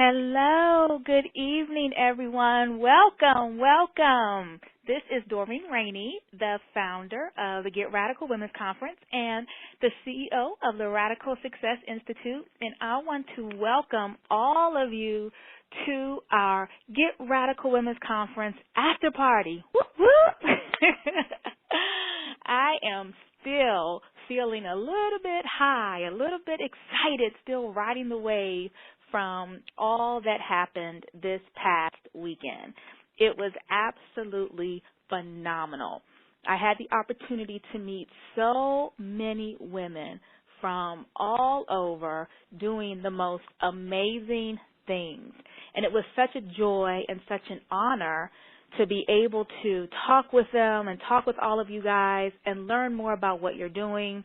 Hello, good evening, everyone. Welcome. This is Doreen Rainey, the founder of the Get Radical Women's Conference and the CEO of the Radical Success Institute. And I want to welcome all of you to our Get Radical Women's Conference after party. Whoop, whoop. I am still feeling a little bit high, a little bit excited, still riding the wave from all that happened this past weekend. It was absolutely phenomenal. I had the opportunity to meet so many women from all over doing the most amazing things. And it was such a joy and such an honor to be able to talk with them and talk with all of you guys and learn more about what you're doing,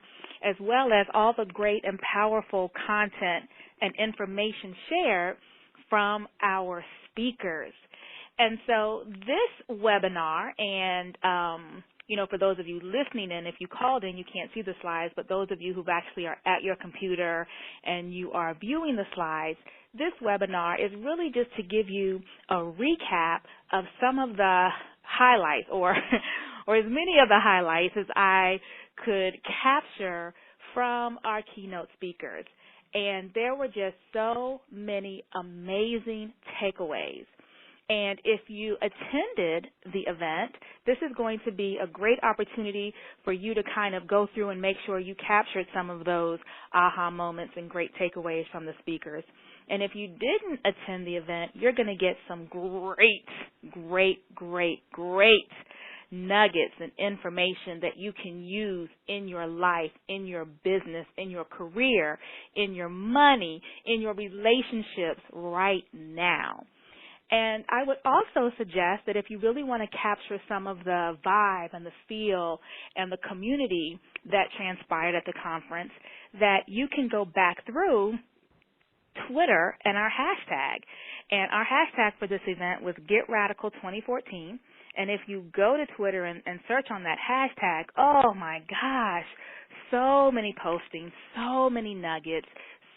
as well as all the great and powerful content and information shared from our speakers. And so this webinar, and for those of you listening in, if you called in, you can't see the slides, but those of you who actually are at your computer and you are viewing the slides, this webinar is really just to give you a recap of some of the highlights, or as many of the highlights as I could capture from our keynote speakers. And there were just so many amazing takeaways. And if you attended the event, this is going to be a great opportunity for you to kind of go through and make sure you captured some of those aha moments and great takeaways from the speakers. And if you didn't attend the event, you're going to get some great nuggets and information that you can use in your life, in your business, in your career, in your money, in your relationships right now. And I would also suggest that if you really want to capture some of the vibe and the feel and the community that transpired at the conference, that you can go back through Twitter and our hashtag. And our hashtag for this event was GetRadical2014. And if you go to Twitter and search on that hashtag, oh my gosh, so many postings, so many nuggets,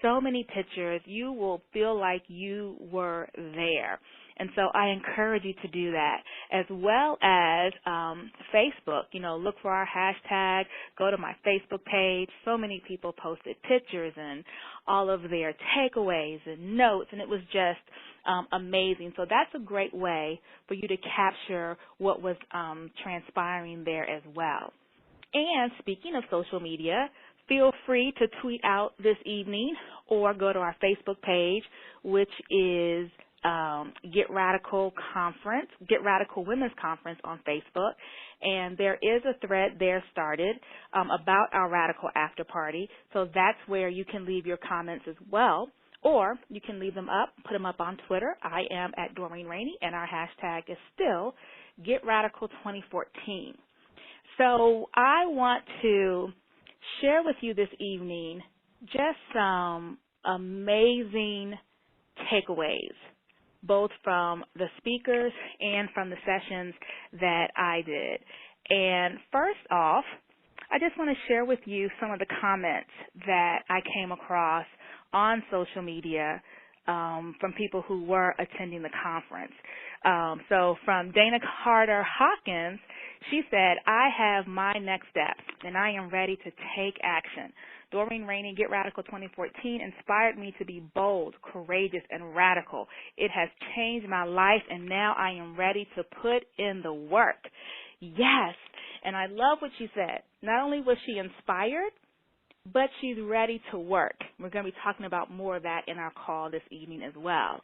so many pictures. You will feel like you were there. And so I encourage you to do that, as well as Facebook. Look for our hashtag, go to my Facebook page. So many people posted pictures and all of their takeaways and notes, and it was just amazing. So that's a great way for you to capture what was transpiring there as well. And speaking of social media, feel free to tweet out this evening or go to our Facebook page, which is Get Radical Conference, Get Radical Women's Conference on Facebook. And there is a thread there started about our Radical After Party. So that's where you can leave your comments as well. Or you can leave them up, put them up on Twitter. I am at Doreen Rainey, and our hashtag is still Get Radical 2014. So I want to share with you this evening just some amazing takeaways, both from the speakers and from the sessions that I did. And first off, I just want to share with you some of the comments that I came across on social media from people who were attending the conference. So from Dana Carter Hawkins, she said, I have my next steps, and I am ready to take action. Doreen Rainey, Get Radical 2014 inspired me to be bold, courageous, and radical. It has changed my life, and now I am ready to put in the work. Yes, and I love what she said. Not only was she inspired, but she's ready to work. We're going to be talking about more of that in our call this evening as well.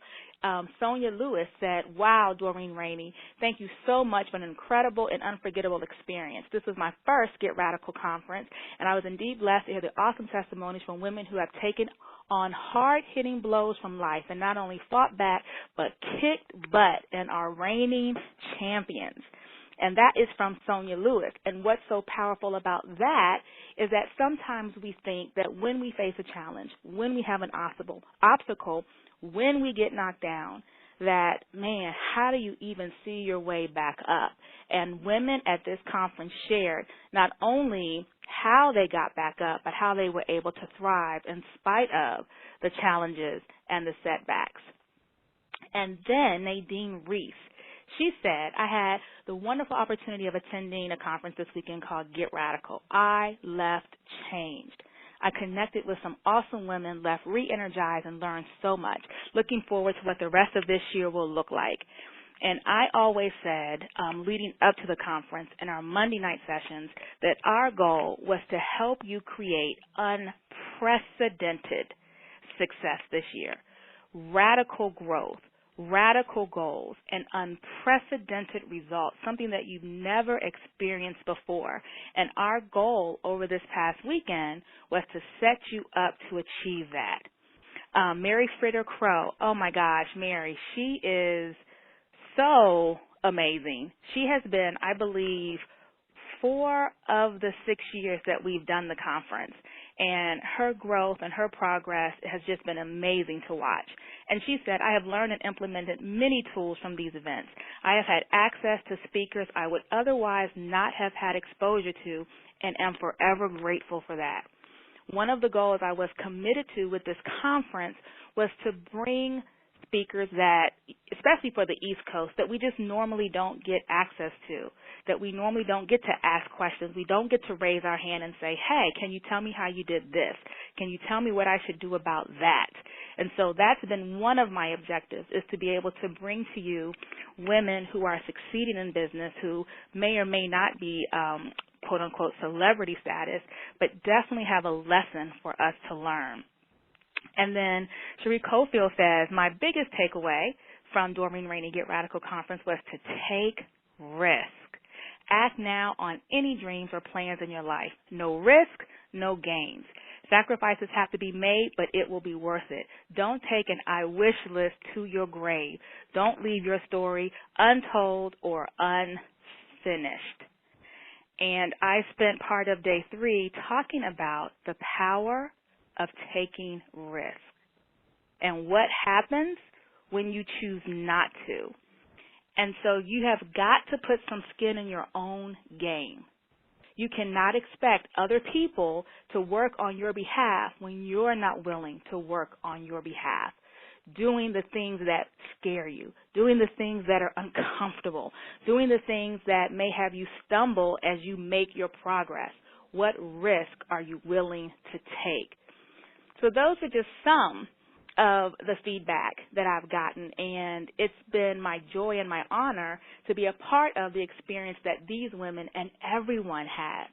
Sonia Lewis said, wow, Doreen Rainey, thank you so much for an incredible and unforgettable experience. This was my first Get Radical conference, and I was indeed blessed to hear the awesome testimonies from women who have taken on hard-hitting blows from life and not only fought back, but kicked butt and are reigning champions. And that is from Sonia Lewis. And what's so powerful about that is that sometimes we think that when we face a challenge, when we have an obstacle, when we get knocked down, that, man, how do you even see your way back up? And women at this conference shared not only how they got back up, but how they were able to thrive in spite of the challenges and the setbacks. And then Nadine Reese, she said, I had the wonderful opportunity of attending a conference this weekend called Get Radical. I left changed. I connected with some awesome women, left re-energized, and learned so much. Looking forward to what the rest of this year will look like. And I always said, leading up to the conference in our Monday night sessions, that our goal was to help you create unprecedented success this year. Radical growth, radical goals, and unprecedented results, something that you've never experienced before. And our goal over this past weekend was to set you up to achieve that. Mary Fritter Crow, oh my gosh, Mary, she is so amazing. She has been, I believe, 4 of the 6 years that we've done the conference. And her growth and her progress has just been amazing to watch. And she said, I have learned and implemented many tools from these events. I have had access to speakers I would otherwise not have had exposure to and am forever grateful for that. One of the goals I was committed to with this conference was to bring speakers that, especially for the East Coast, that we just normally don't get access to, that we normally don't get to ask questions. We don't get to raise our hand and say, hey, can you tell me how you did this? Can you tell me what I should do about that? And so that's been one of my objectives, is to be able to bring to you women who are succeeding in business, who may or may not be quote-unquote celebrity status, but definitely have a lesson for us to learn. And then Cherie Cofield says, my biggest takeaway from Doreen Rainey Get Radical Conference was to take risk. Act now on any dreams or plans in your life. No risk, no gains. Sacrifices have to be made, but it will be worth it. Don't take an I wish list to your grave. Don't leave your story untold or unfinished. And I spent part of day 3 talking about the power of taking risk and what happens when you choose not to. And so you have got to put some skin in your own game. You cannot expect other people to work on your behalf when you're not willing to work on your behalf. Doing the things that scare you, doing the things that are uncomfortable, doing the things that may have you stumble as you make your progress. What risk are you willing to take? So those are just some of the feedback that I've gotten, and it's been my joy and my honor to be a part of the experience that these women and everyone had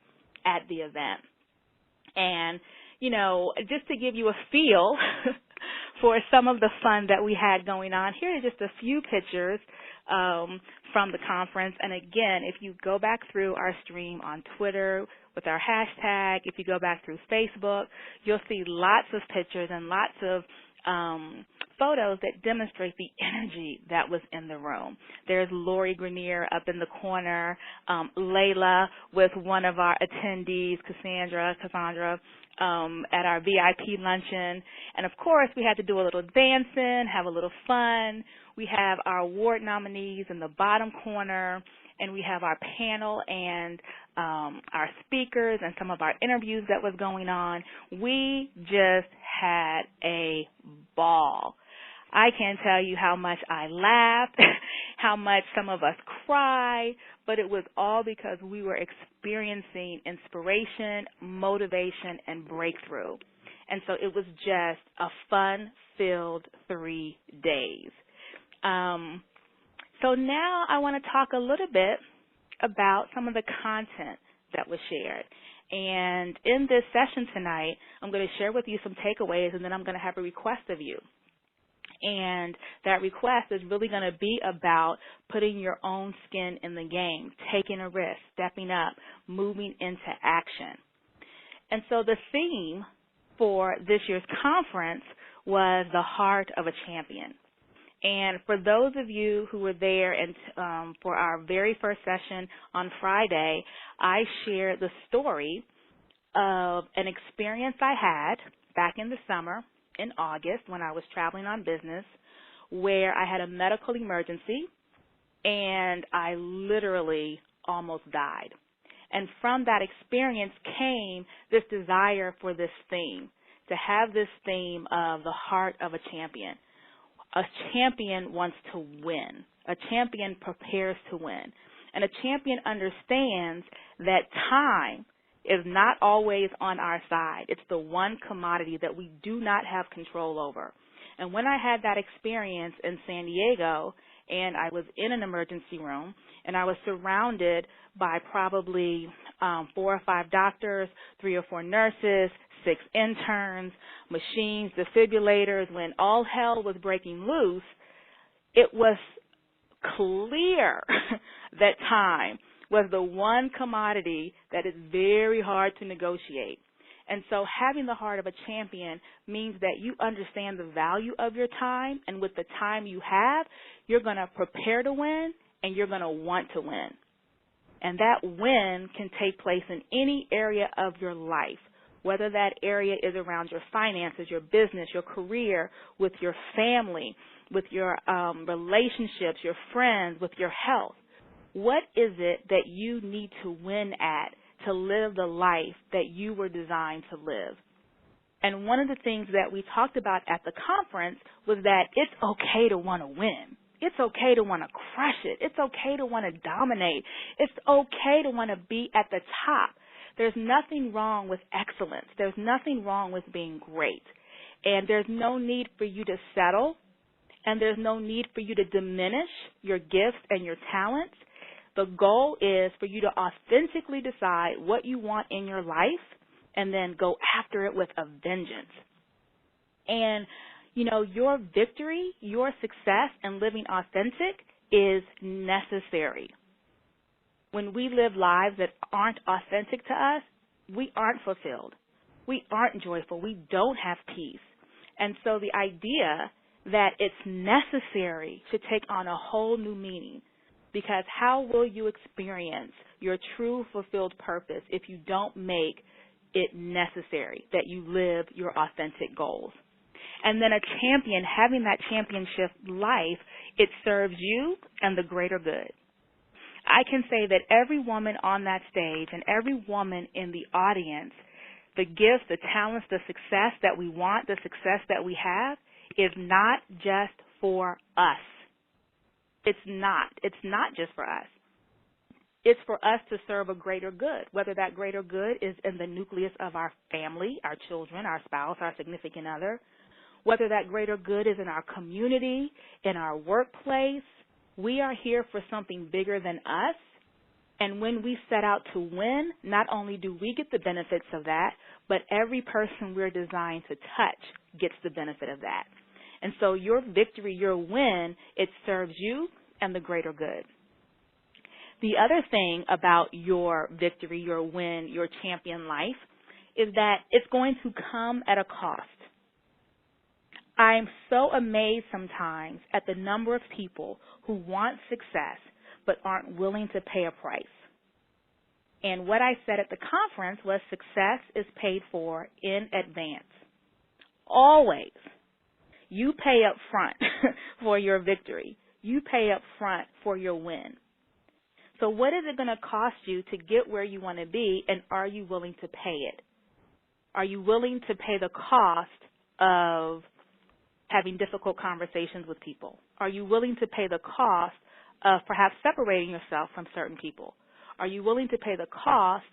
at the event. And, you know, just to give you a feel for some of the fun that we had going on, here are just a few pictures from the conference. And again, if you go back through our stream on Twitter with our hashtag, if you go back through Facebook, you'll see lots of pictures and lots of photos that demonstrate the energy that was in the room. There's Lori Greiner up in the corner, Layla with one of our attendees, Cassandra, at our VIP luncheon. And, of course, we had to do a little dancing, have a little fun. We have our award nominees in the bottom corner, and we have our panel and our speakers and some of our interviews that was going on. We just had a ball. I can't tell you how much I laughed, how much some of us cried, but it was all because we were experiencing inspiration, motivation, and breakthrough. And so it was just a fun-filled 3 days. So now I want to talk a little bit about some of the content that was shared. And in this session tonight, I'm going to share with you some takeaways, and then I'm going to have a request of you. And that request is really going to be about putting your own skin in the game, taking a risk, stepping up, moving into action. And so the theme for this year's conference was the heart of a champion. And for those of you who were there and for our very first session on Friday, I shared the story of an experience I had back in the summer in August when I was traveling on business, where I had a medical emergency and I literally almost died. And from that experience came this desire for this theme, to have this theme of the heart of a champion. A champion wants to win. A champion prepares to win. And a champion understands that time is not always on our side. It's the one commodity that we do not have control over. And when I had that experience in San Diego, and I was in an emergency room, and I was surrounded by probably 4 or 5 doctors, 3 or 4 nurses, 6 interns, machines, defibrillators, when all hell was breaking loose, it was clear that time was the one commodity that is very hard to negotiate. And so having the heart of a champion means that you understand the value of your time, and with the time you have, you're going to prepare to win and you're going to want to win. And that win can take place in any area of your life, whether that area is around your finances, your business, your career, with your family, with your relationships, your friends, with your health. What is it that you need to win at to live the life that you were designed to live? And one of the things that we talked about at the conference was that it's okay to want to win. It's okay to want to crush it. It's okay to want to dominate. It's okay to want to be at the top. There's nothing wrong with excellence. There's nothing wrong with being great. And there's no need for you to settle, and there's no need for you to diminish your gifts and your talents. The goal is for you to authentically decide what you want in your life and then go after it with a vengeance. And, you know, your victory, your success in living authentic is necessary. When we live lives that aren't authentic to us, we aren't fulfilled. We aren't joyful. We don't have peace. And so the idea that it's necessary should take on a whole new meaning, because how will you experience your true fulfilled purpose if you don't make it necessary that you live your authentic goals? And then a champion, having that championship life, it serves you and the greater good. I can say that every woman on that stage and every woman in the audience, the gifts, the talents, the success that we want, the success that we have, is not just for us. It's not. It's not just for us. It's for us to serve a greater good, whether that greater good is in the nucleus of our family, our children, our spouse, our significant other, whether that greater good is in our community, in our workplace. We are here for something bigger than us. And when we set out to win, not only do we get the benefits of that, but every person we're designed to touch gets the benefit of that. And so your victory, your win, it serves you and the greater good. The other thing about your victory, your win, your champion life is that it's going to come at a cost. I'm so amazed sometimes at the number of people who want success but aren't willing to pay a price. And what I said at the conference was success is paid for in advance. Always. You pay up front for your victory. You pay up front for your win. So what is it going to cost you to get where you want to be, and are you willing to pay it? Are you willing to pay the cost of having difficult conversations with people? Are you willing to pay the cost of perhaps separating yourself from certain people? Are you willing to pay the cost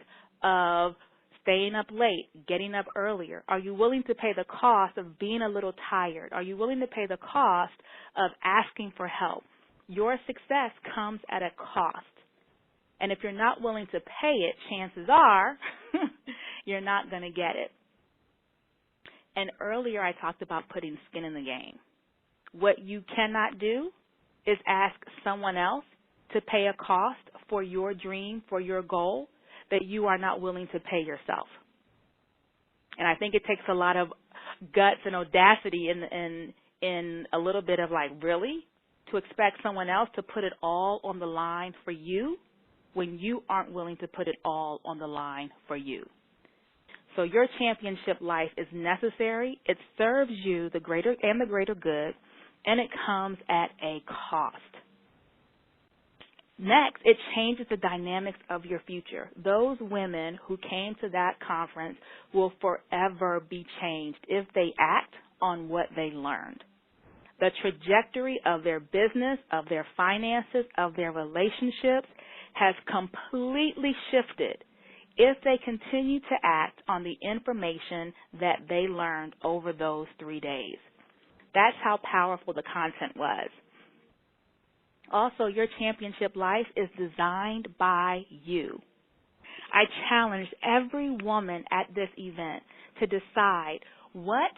of staying up late, getting up earlier? Are you willing to pay the cost of being a little tired? Are you willing to pay the cost of asking for help? Your success comes at a cost. And if you're not willing to pay it, chances are you're not going to get it. And earlier I talked about putting skin in the game. What you cannot do is ask someone else to pay a cost for your dream, for your goal, that you are not willing to pay yourself. And I think it takes a lot of guts and audacity in a little bit of like, really? To expect someone else to put it all on the line for you when you aren't willing to put it all on the line for you. So your championship life is necessary. It serves you the greater good, and it comes at a cost. Next, it changes the dynamics of your future. Those women who came to that conference will forever be changed if they act on what they learned. The trajectory of their business, of their finances, of their relationships has completely shifted if they continue to act on the information that they learned over those 3 days. That's how powerful the content was. Also, your championship life is designed by you. I challenged every woman at this event to decide, what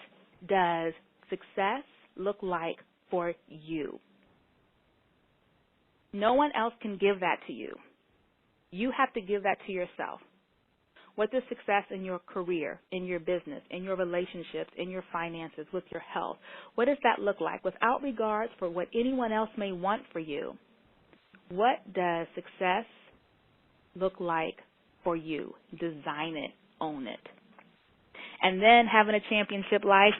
does success look like for you? No one else can give that to you. You have to give that to yourself. What does success in your career, in your business, in your relationships, in your finances, with your health, what does that look like? Without regards for what anyone else may want for you, what does success look like for you? Design it, own it. And then having a championship life,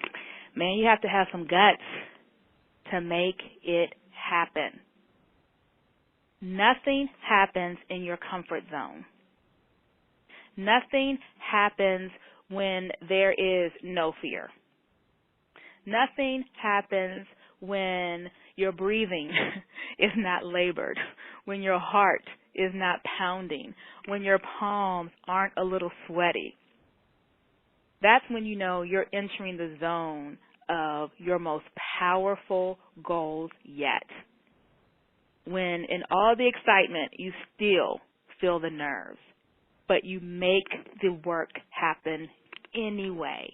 man, you have to have some guts to make it happen. Nothing happens in your comfort zone. Nothing happens when there is no fear. Nothing happens when your breathing is not labored, when your heart is not pounding, when your palms aren't a little sweaty. That's when you know you're entering the zone of your most powerful goals yet. When in all the excitement, you still feel the nerves, but you make the work happen anyway.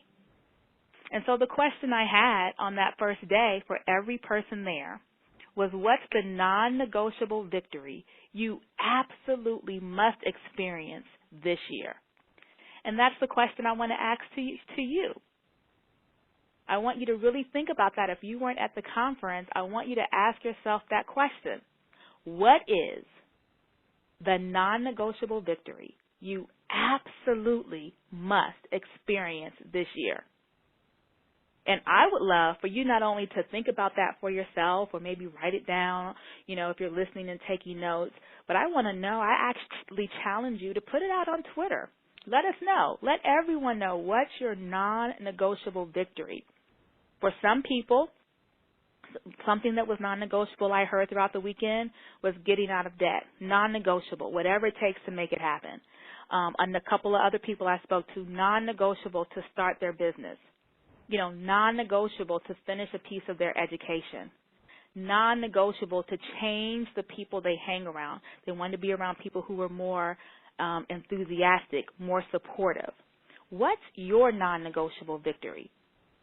And so the question I had on that first day for every person there was, what's the non-negotiable victory you absolutely must experience this year? And that's the question I want to ask to you. I want you to really think about that. If you weren't at the conference, I want you to ask yourself that question. What is the non-negotiable victory you absolutely must experience this year? And I would love for you not only to think about that for yourself or maybe write it down, if you're listening and taking notes, but I want to know, I actually challenge you to put it out on Twitter. Let us know. Let everyone know, what's your non-negotiable victory. For some people, something that was non-negotiable I heard throughout the weekend was getting out of debt. Non-negotiable, whatever it takes to make it happen. And a couple of other people I spoke to, non-negotiable to start their business. Non-negotiable to finish a piece of their education. Non-negotiable to change the people they hang around. They want to be around people who are more enthusiastic, more supportive. What's your non-negotiable victory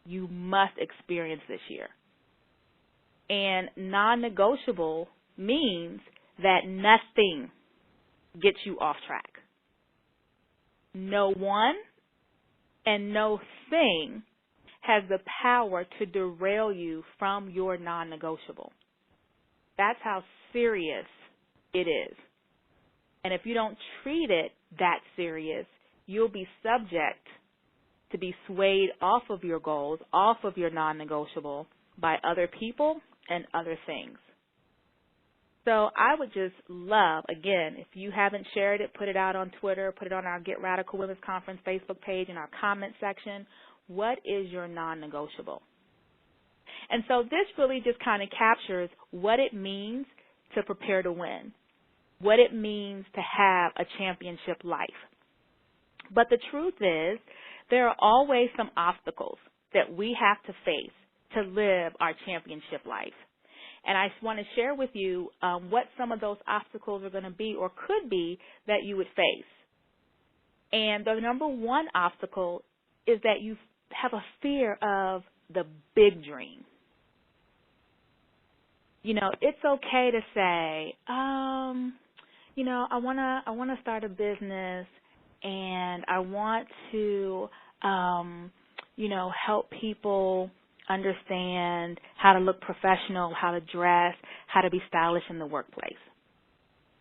you must experience this year? And non-negotiable means that nothing gets you off track. No one and no thing has the power to derail you from your non-negotiable. That's how serious it is. And if you don't treat it that serious, you'll be subject to be swayed off of your goals, off of your non-negotiable by other people and other things. So I would just love, again, if you haven't shared it, put it out on Twitter, put it on our Get Radical Women's Conference Facebook page in our comment section. What is your non-negotiable? And so this really just kind of captures what it means to prepare to win, what it means to have a championship life. But the truth is, there are always some obstacles that we have to face to live our championship life. And I want to share with you what some of those obstacles are going to be or could be that you would face. And the number one obstacle is that you have a fear of the big dream. It's okay to say, I want to start a business and I want to, help people understand how to look professional, how to dress, how to be stylish in the workplace.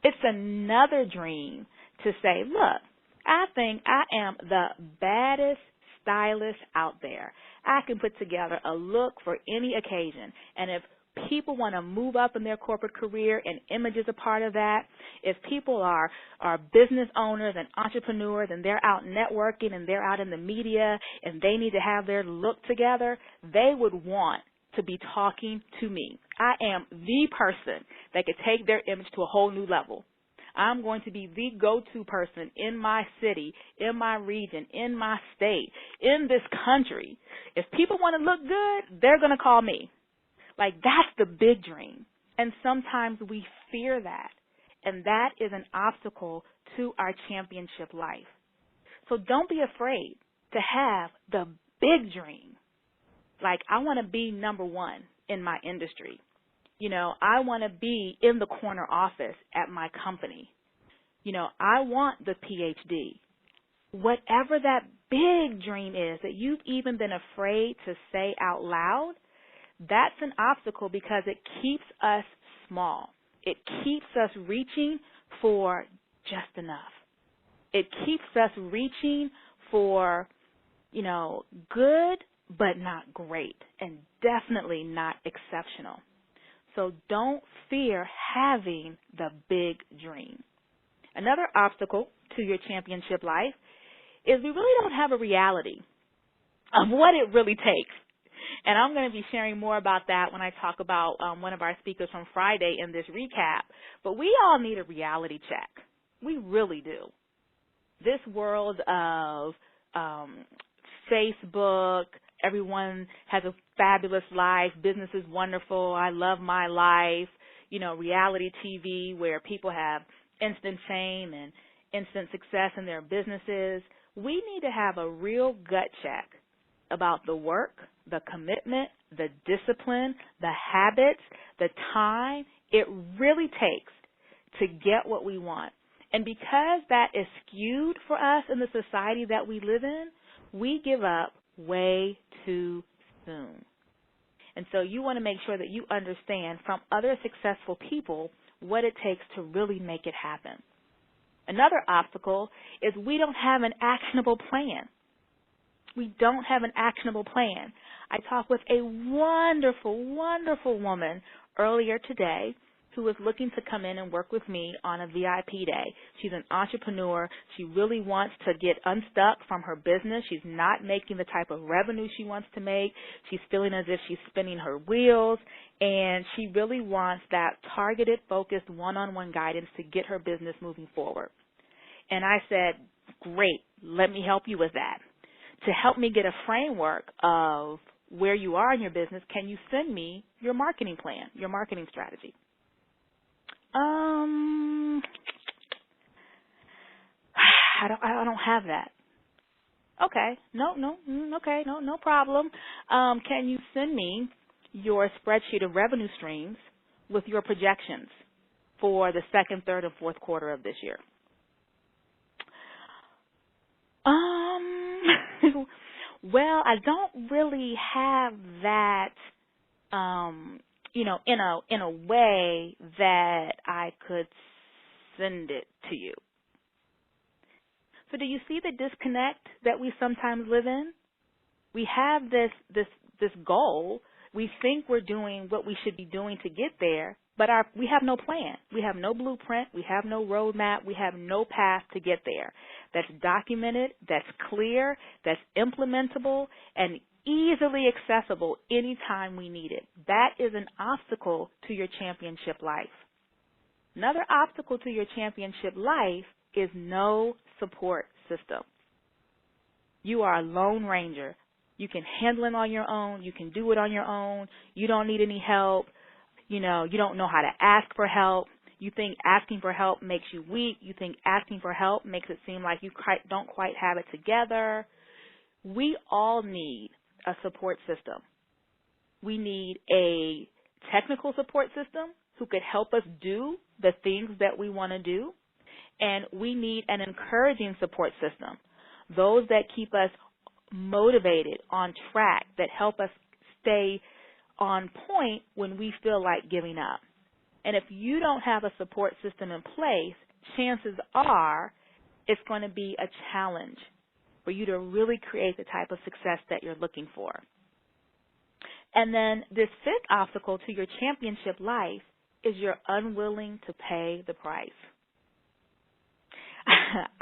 It's another dream to say, look, I think I am the baddest stylist out there. I can put together a look for any occasion. And if people want to move up in their corporate career and image is a part of that, if people are business owners and entrepreneurs and they're out networking and they're out in the media and they need to have their look together, they would want to be talking to me. I am the person that could take their image to a whole new level. I'm going to be the go-to person in my city, in my region, in my state, in this country. If people want to look good, they're going to call me. Like, that's the big dream. And sometimes we fear that. And that is an obstacle to our championship life. So don't be afraid to have the big dream. Like, I want to be number one in my industry. You know, I want to be in the corner office at my company. You know, I want the PhD. Whatever that big dream is that you've even been afraid to say out loud, that's an obstacle because it keeps us small. It keeps us reaching for just enough. It keeps us reaching for, you know, good but not great, and definitely not exceptional. So don't fear having the big dream. Another obstacle to your championship life is we really don't have a reality of what it really takes. And I'm going to be sharing more about that when I talk about one of our speakers from Friday in this recap. But we all need a reality check. We really do. This world of Facebook, everyone has a fabulous life, business is wonderful, I love my life, you know, reality TV where people have instant fame and instant success in their businesses. We need to have a real gut check about the work, the commitment, the discipline, the habits, the time it really takes to get what we want. And because that is skewed for us in the society that we live in, we give up way too soon. And so you want to make sure that you understand from other successful people what it takes to really make it happen. Another obstacle is we don't have an actionable plan. We don't have an actionable plan. I talked with a wonderful, wonderful woman earlier today who is looking to come in and work with me on a VIP day. She's an entrepreneur. She really wants to get unstuck from her business. She's not making the type of revenue she wants to make. She's feeling as if she's spinning her wheels, and she really wants that targeted, focused, one-on-one guidance to get her business moving forward. And I said, great, let me help you with that. To help me get a framework of where you are in your business, can you send me your marketing plan, your marketing strategy? I don't have that. Okay. No problem. Can you send me your spreadsheet of revenue streams with your projections for the second, third, and fourth quarter of this year? Well, I don't really have that, in a way that I could send it to you. So do you see the disconnect that we sometimes live in? We have this goal. We think we're doing what we should be doing to get there, but we have no plan. We have no blueprint. We have no roadmap. We have no path to get there. That's documented, that's clear, that's implementable, and easily accessible anytime we need it. That is an obstacle to your championship life. Another obstacle to your championship life is no support system. You are a lone ranger. You can handle it on your own. You can do it on your own. You don't need any help. You don't know how to ask for help. You think asking for help makes you weak. You think asking for help makes it seem like you don't quite have it together. We all need a support system. We need a technical support system who could help us do the things that we want to do. And we need an encouraging support system, those that keep us motivated, on track, that help us stay on point when we feel like giving up. And if you don't have a support system in place, chances are it's going to be a challenge for you to really create the type of success that you're looking for. And then this fifth obstacle to your championship life is you're unwilling to pay the price.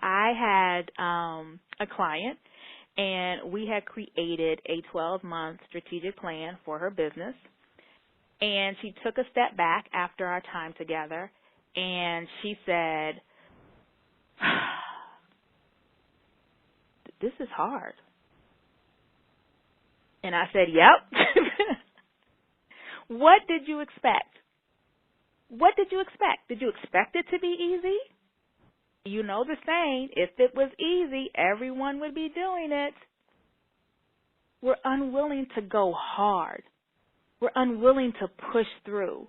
I had a client, and we had created a 12-month strategic plan for her business. And she took a step back after our time together, and she said, this is hard. And I said, yep. What did you expect? What did you expect? Did you expect it to be easy? You know the saying, if it was easy, everyone would be doing it. We're unwilling to go hard. We're unwilling to push through.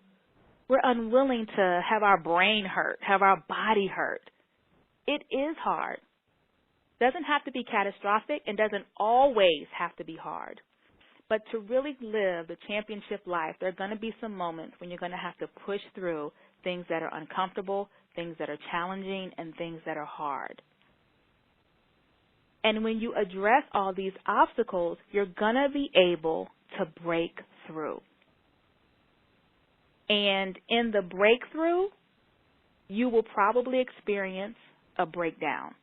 We're unwilling to have our brain hurt, have our body hurt. It is hard. Doesn't have to be catastrophic and doesn't always have to be hard. But to really live the championship life, there are going to be some moments when you're going to have to push through things that are uncomfortable, things that are challenging, and things that are hard. And when you address all these obstacles, you're going to be able to break through. And in the breakthrough, you will probably experience a breakdown.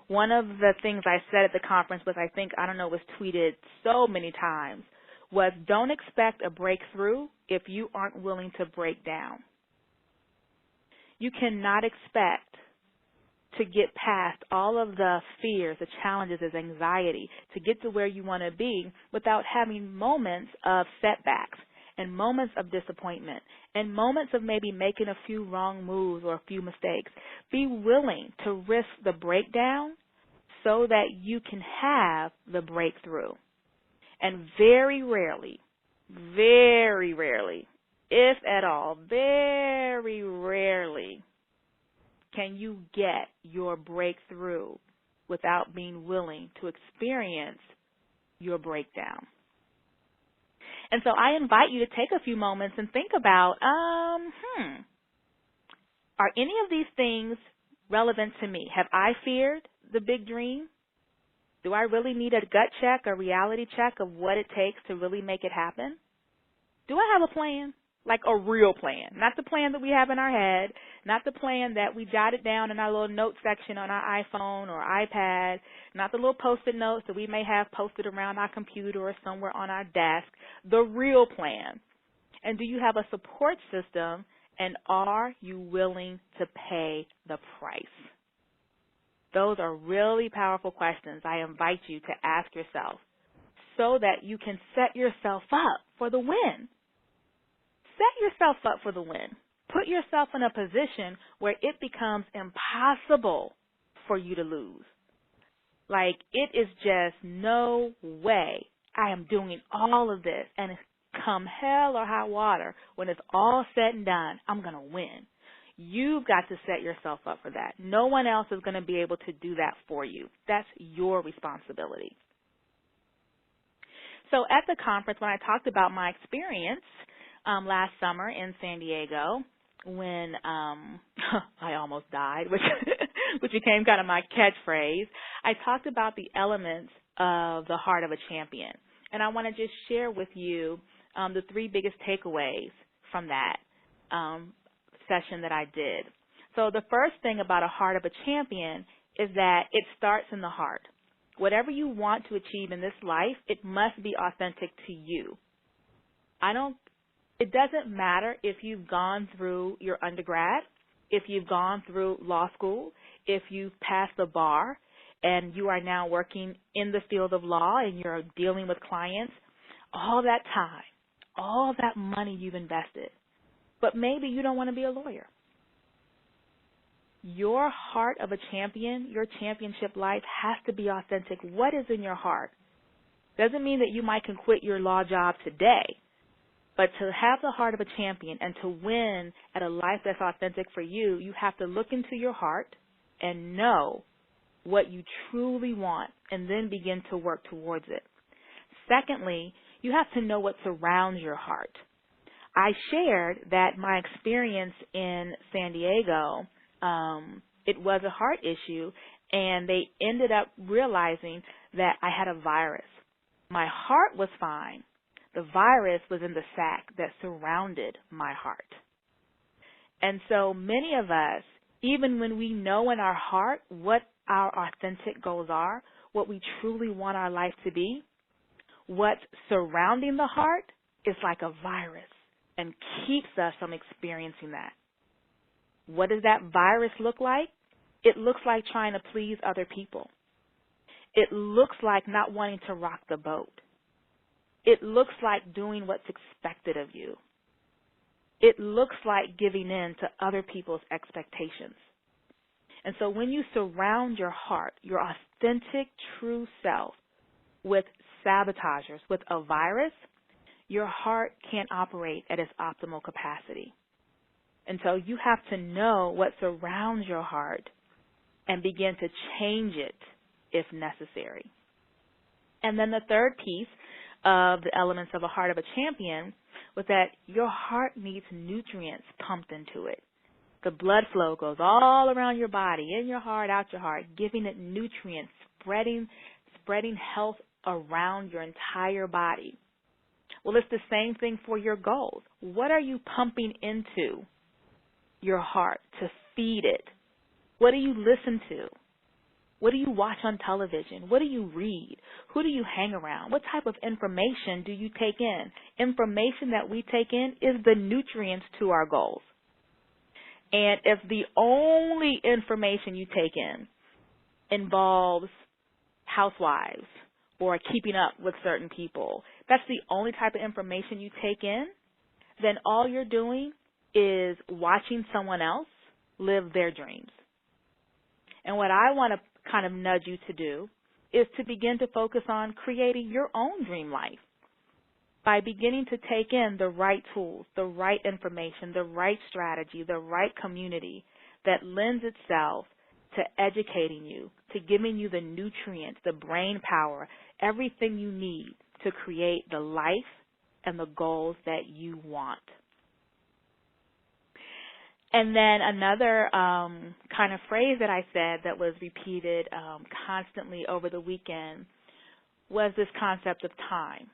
One of the things I said at the conference was, was tweeted so many times, was don't expect a breakthrough if you aren't willing to break down. You cannot expect to get past all of the fears, the challenges, the anxiety, to get to where you want to be without having moments of setbacks and moments of disappointment and moments of maybe making a few wrong moves or a few mistakes. Be willing to risk the breakdown so that you can have the breakthrough. And very rarely, if at all, very rarely can you get your breakthrough without being willing to experience your breakdown. And so I invite you to take a few moments and think about, are any of these things relevant to me? Have I feared the big dream? Do I really need a gut check, a reality check of what it takes to really make it happen? Do I have a plan? Like a real plan, not the plan that we have in our head, not the plan that we jotted down in our little note section on our iPhone or iPad, not the little Post-it notes that we may have posted around our computer or somewhere on our desk, the real plan. And do you have a support system, and are you willing to pay the price? Those are really powerful questions I invite you to ask yourself so that you can set yourself up for the win. Set yourself up for the win. Put yourself in a position where it becomes impossible for you to lose. Like, it is just no way I am doing all of this, and come hell or high water, when it's all said and done, I'm going to win. You've got to set yourself up for that. No one else is going to be able to do that for you. That's your responsibility. So at the conference, when I talked about my experience last summer in San Diego, when I almost died, which became kind of my catchphrase, I talked about the elements of the heart of a champion. And I want to just share with you the three biggest takeaways from that session that I did. So the first thing about a heart of a champion is that it starts in the heart. Whatever you want to achieve in this life, it must be authentic to you. It doesn't matter if you've gone through your undergrad, if you've gone through law school, if you've passed the bar and you are now working in the field of law and you're dealing with clients, all that time, all that money you've invested. But maybe you don't want to be a lawyer. Your heart of a champion, your championship life has to be authentic. What is in your heart? Doesn't mean that you might can quit your law job today. But to have the heart of a champion and to win at a life that's authentic for you, you have to look into your heart and know what you truly want and then begin to work towards it. Secondly, you have to know what surrounds your heart. I shared that my experience in San Diego, it was a heart issue, and they ended up realizing that I had a virus. My heart was fine. The virus was in the sac that surrounded my heart. And so many of us, even when we know in our heart what our authentic goals are, what we truly want our life to be, what's surrounding the heart is like a virus and keeps us from experiencing that. What does that virus look like? It looks like trying to please other people. It looks like not wanting to rock the boat. It looks like doing what's expected of you. It looks like giving in to other people's expectations. And so when you surround your heart, your authentic, true self, with sabotagers, with a virus, your heart can't operate at its optimal capacity. And so you have to know what surrounds your heart and begin to change it if necessary. And then the third piece of the elements of a heart of a champion was that your heart needs nutrients pumped into it. The blood flow goes all around your body, in your heart, out your heart, giving it nutrients, spreading health around your entire body. Well, it's the same thing for your goals. What are you pumping into your heart to feed it? What do you listen to? What do you watch on television? What do you read? Who do you hang around? What type of information do you take in? Information that we take in is the nutrients to our goals. And if the only information you take in involves housewives or keeping up with certain people, that's the only type of information you take in, then all you're doing is watching someone else live their dreams. And what I want to kind of nudge you to do is to begin to focus on creating your own dream life by beginning to take in the right tools, the right information, the right strategy, the right community that lends itself to educating you, to giving you the nutrients, the brain power, everything you need to create the life and the goals that you want. And then another kind of phrase that I said that was repeated constantly over the weekend was this concept of time.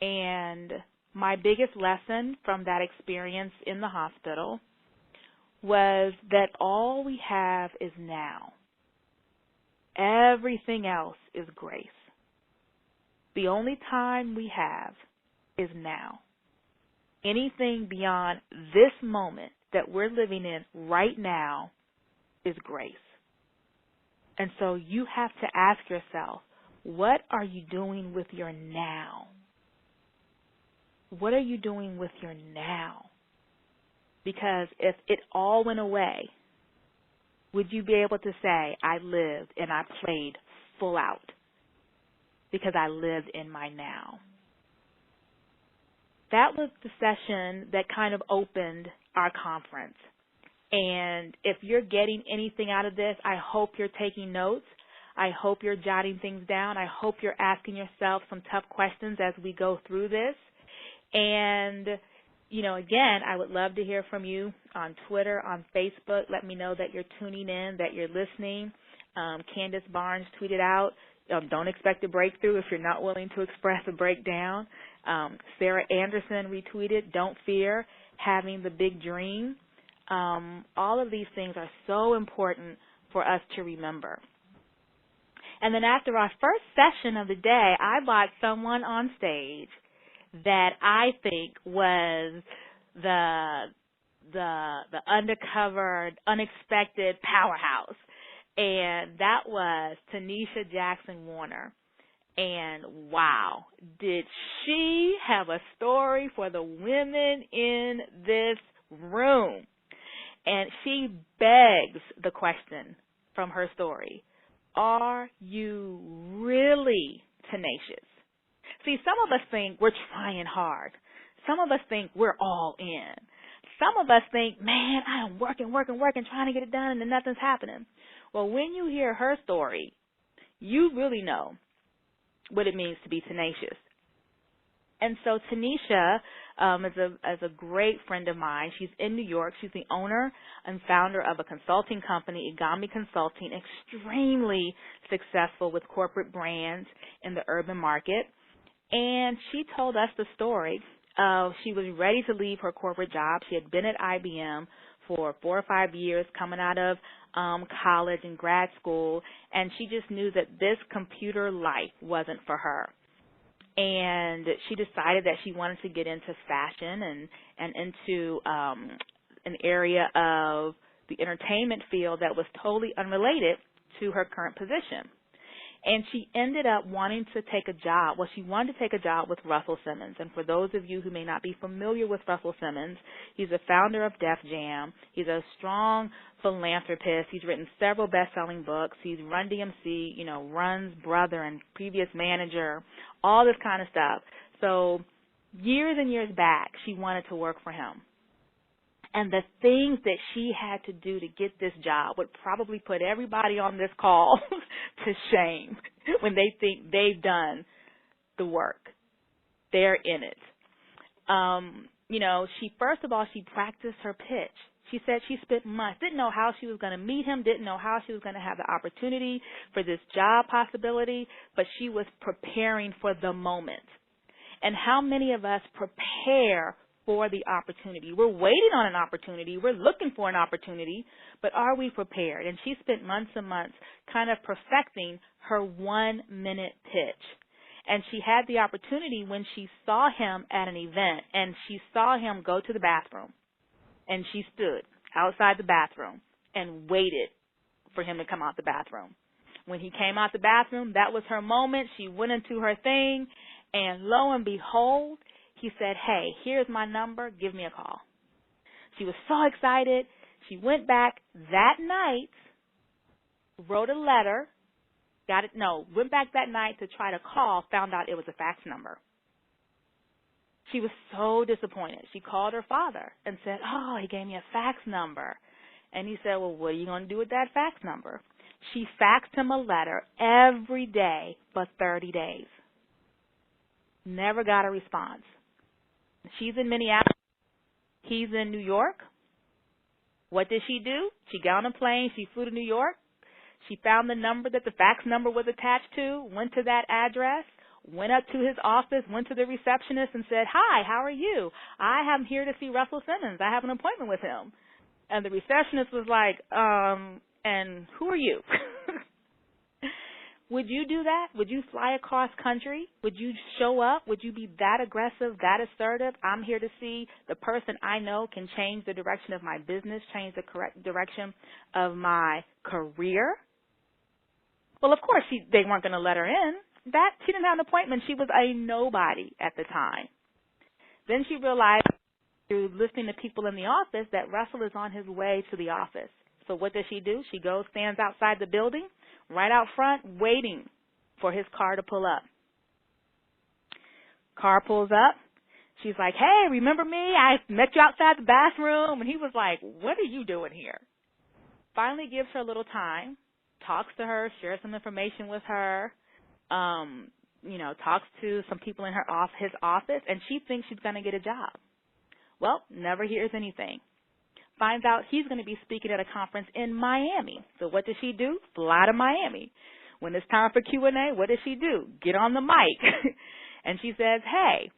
And my biggest lesson from that experience in the hospital was that all we have is now. Everything else is grace. The only time we have is now. Anything beyond this moment that we're living in right now is grace. And so you have to ask yourself, what are you doing with your now? What are you doing with your now? Because if it all went away, would you be able to say, I lived and I played full out because I lived in my now? That was the session that kind of opened our conference. And if you're getting anything out of this, I hope you're taking notes. I hope you're jotting things down. I hope you're asking yourself some tough questions as we go through this. And, you know, again, I would love to hear from you on Twitter, on Facebook. Let me know that you're tuning in, that you're listening. Candace Barnes tweeted out, don't expect a breakthrough if you're not willing to express a breakdown. Sarah Anderson retweeted, don't fear having the big dream. All of these things are so important for us to remember. And then after our first session of the day, I brought someone on stage that I think was the undercover, unexpected powerhouse. And that was Teneshia Jackson Warner. And wow, did she have a story for the women in this room. And she begs the question from her story, are you really tenacious? See, some of us think we're trying hard. Some of us think we're all in. Some of us think, man, I am working, trying to get it done, and then nothing's happening. Well, when you hear her story, you really know what it means to be tenacious. And so Teneshia is a great friend of mine. She's in New York. She's the owner and founder of a consulting company, Igami Consulting, extremely successful with corporate brands in the urban market. And she told us the story of she was ready to leave her corporate job. She had been at IBM for 4 or 5 years, coming out of college and grad school, and she just knew that this computer life wasn't for her. And she decided that she wanted to get into fashion and into an area of the entertainment field that was totally unrelated to her current position. And she ended up wanting to take a job. Well, she wanted to take a job with Russell Simmons. And for those of you who may not be familiar with Russell Simmons, he's the founder of Def Jam. He's a strong philanthropist. He's written several best-selling books. He's Run DMC, Run's brother and previous manager, all this kind of stuff. So years and years back, she wanted to work for him. And the things that she had to do to get this job would probably put everybody on this call to shame when they think they've done the work. They're in it. First of all, she practiced her pitch. She said she spent months, didn't know how she was going to meet him, didn't know how she was going to have the opportunity for this job possibility, but she was preparing for the moment. And how many of us prepare for the opportunity? We're waiting on an opportunity. We're looking for an opportunity, but are we prepared? And she spent months and months kind of perfecting her 1-minute pitch. And she had the opportunity when she saw him at an event and she saw him go to the bathroom. And she stood outside the bathroom and waited for him to come out the bathroom. When he came out the bathroom, that was her moment. She went into her thing, and lo and behold, he said, "Hey, here's my number. Give me a call." She was so excited. She went back that night, wrote a letter, went back that night to try to call, found out it was a fax number. She was so disappointed. She called her father and said, "Oh, he gave me a fax number." And he said, "Well, what are you going to do with that fax number?" She faxed him a letter every day for 30 days. Never got a response. She's in Minneapolis. He's in New York. What did she do? She got on a plane. She flew to New York. She found the number that the fax number was attached to, went to that address, went up to his office, went to the receptionist and said, "Hi, how are you? I am here to see Russell Simmons. I have an appointment with him." And the receptionist was like, "And who are you?" Would you do that? Would you fly across country? Would you show up? Would you be that aggressive, that assertive? I'm here to see the person I know can change the direction of my business, change the correct direction of my career. Well, of course, they weren't going to let her in. She didn't have an appointment. She was a nobody at the time. Then she realized through listening to people in the office that Russell is on his way to the office. So what does she do? She goes, stands outside the building, right out front, waiting for his car to pull up. Car pulls up. She's like, "Hey, remember me? I met you outside the bathroom." And he was like, "What are you doing here?" Finally gives her a little time, talks to her, shares some information with her, talks to some people in his office, and she thinks she's going to get a job. Well, never hears anything. Finds out he's going to be speaking at a conference in Miami. So what does she do? Fly to Miami. When it's time for Q&A, what does she do? Get on the mic. And she says, "Hey,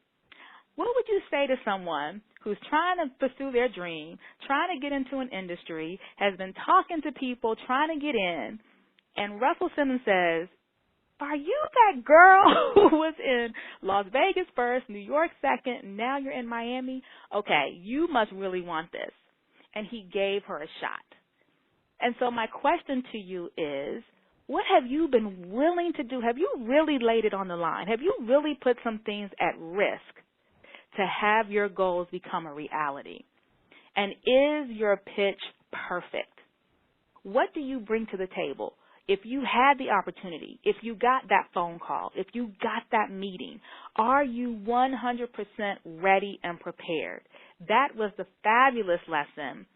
what would you say to someone who's trying to pursue their dream, trying to get into an industry, has been talking to people, trying to get in?" And Russell Simmons says, "Are you that girl who was in Las Vegas first, New York second, and now you're in Miami? Okay, you must really want this." And he gave her a shot. And so my question to you is, what have you been willing to do? Have you really laid it on the line? Have you really put some things at risk to have your goals become a reality? And is your pitch perfect? What do you bring to the table? If you had the opportunity, if you got that phone call, if you got that meeting, are you 100% ready and prepared? That was the fabulous lesson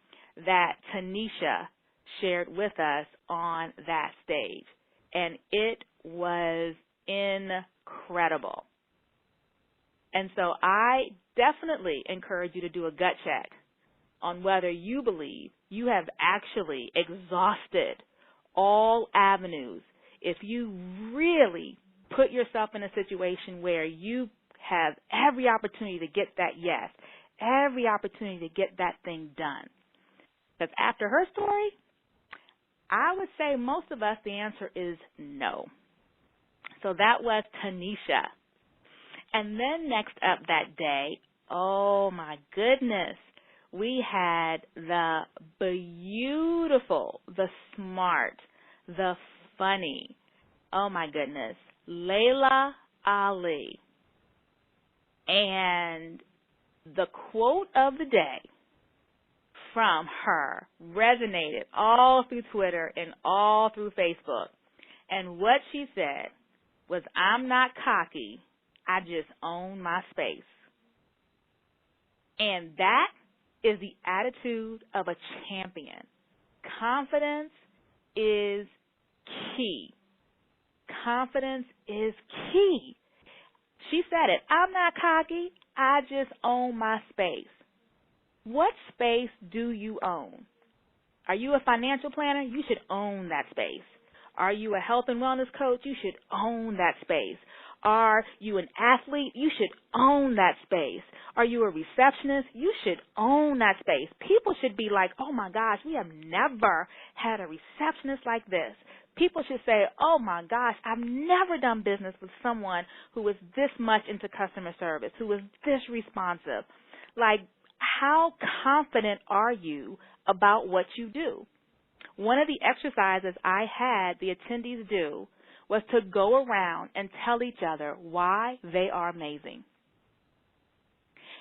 that Teneshia shared with us on that stage. And it was incredible. And so I definitely encourage you to do a gut check on whether you believe you have actually exhausted all avenues. If you really put yourself in a situation where you have every opportunity to get that yes, every opportunity to get that thing done. Because after her story, I would say most of us, the answer is no. So that was Teneshia. And then next up that day, oh my goodness, we had the beautiful, the smart, the funny, oh my goodness, Laila Ali. And the quote of the day from her resonated all through Twitter and all through Facebook. And what she said was, "I'm not cocky, I just own my space." And that is the attitude of a champion. Confidence is key. Confidence is key. She said it. "I'm not cocky, I just own my space." What space do you own? Are you a financial planner? You should own that space. Are you a health and wellness coach? You should own that space. Are you an athlete? You should own that space. Are you a receptionist? You should own that space. People should be like, "Oh my gosh, we have never had a receptionist like this." People should say, "Oh my gosh, I've never done business with someone who is this much into customer service, who is this responsive." Like, how confident are you about what you do? One of the exercises I had the attendees do was to go around and tell each other why they are amazing.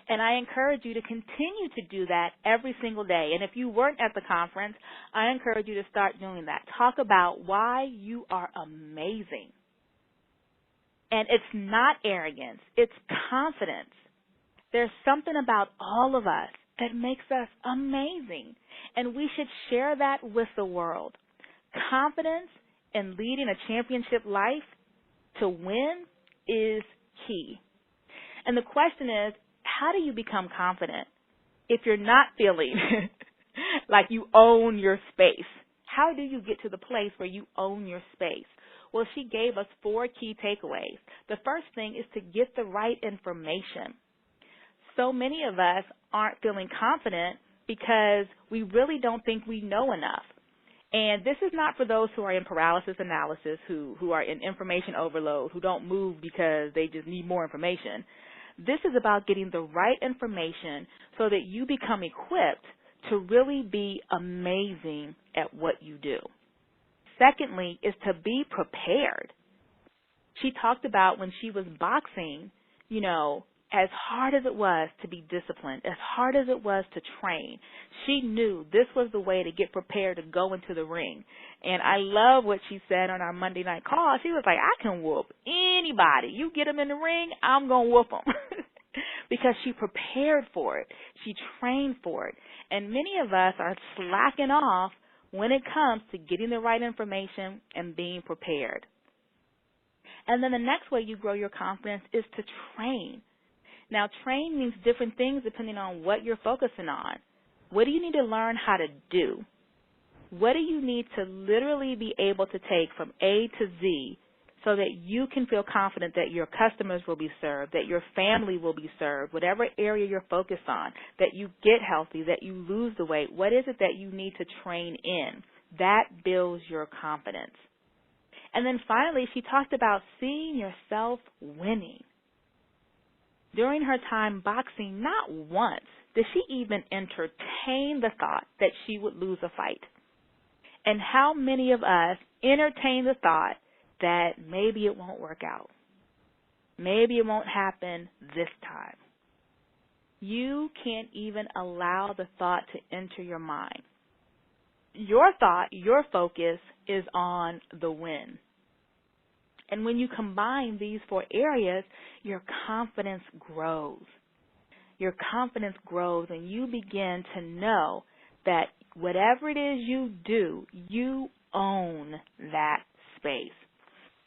And I encourage you to continue to do that every single day. And if you weren't at the conference, I encourage you to start doing that. Talk about why you are amazing. And it's not arrogance, it's confidence. There's something about all of us that makes us amazing, and we should share that with the world. Confidence in leading a championship life to win is key. And the question is, how do you become confident if you're not feeling like you own your space? How do you get to the place where you own your space? Well, she gave us 4 key takeaways. The first thing is to get the right information. So many of us aren't feeling confident because we really don't think we know enough. And this is not for those who are in paralysis analysis, who are in information overload, who don't move because they just need more information. This is about getting the right information so that you become equipped to really be amazing at what you do. Secondly is to be prepared. She talked about when she was boxing, as hard as it was to be disciplined, as hard as it was to train, she knew this was the way to get prepared to go into the ring. And I love what she said on our Monday night call. She was like, "I can whoop anybody. You get them in the ring, I'm going to whoop them." Because she prepared for it. She trained for it. And many of us are slacking off when it comes to getting the right information and being prepared. And then the next way you grow your confidence is to train. Now, train means different things depending on what you're focusing on. What do you need to learn how to do? What do you need to literally be able to take from A to Z so that you can feel confident that your customers will be served, that your family will be served, whatever area you're focused on, that you get healthy, that you lose the weight? What is it that you need to train in? That builds your confidence. And then finally, she talked about seeing yourself winning. During her time boxing, not once did she even entertain the thought that she would lose a fight. And how many of us entertain the thought that maybe it won't work out? Maybe it won't happen this time. You can't even allow the thought to enter your mind. Your thought, your focus is on the win. And when you combine these 4 areas, your confidence grows. Your confidence grows and you begin to know that whatever it is you do, you own that space.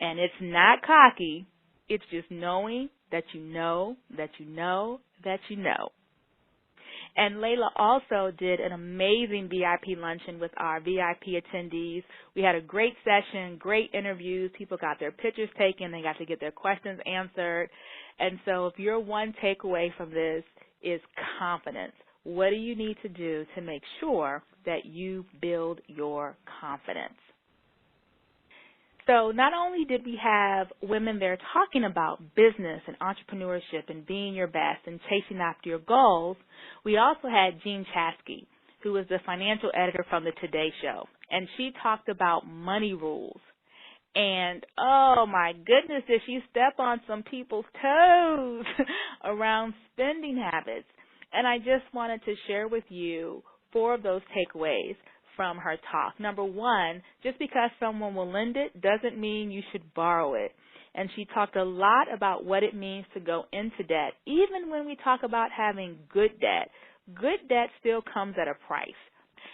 And it's not cocky. It's just knowing that you know, that you know, that you know. And Laila also did an amazing VIP luncheon with our VIP attendees. We had a great session, great interviews. People got their pictures taken. They got to get their questions answered. And so if your one takeaway from this is confidence, what do you need to do to make sure that you build your confidence? So not only did we have women there talking about business and entrepreneurship and being your best and chasing after your goals, we also had Chatzky, who was the financial editor from the Today Show, and she talked about money rules. And, oh, my goodness, did she step on some people's toes around spending habits. And I just wanted to share with you 4 of those takeaways from her talk. Number 1, just because someone will lend it doesn't mean you should borrow it. And she talked a lot about what it means to go into debt. Even when we talk about having good debt still comes at a price.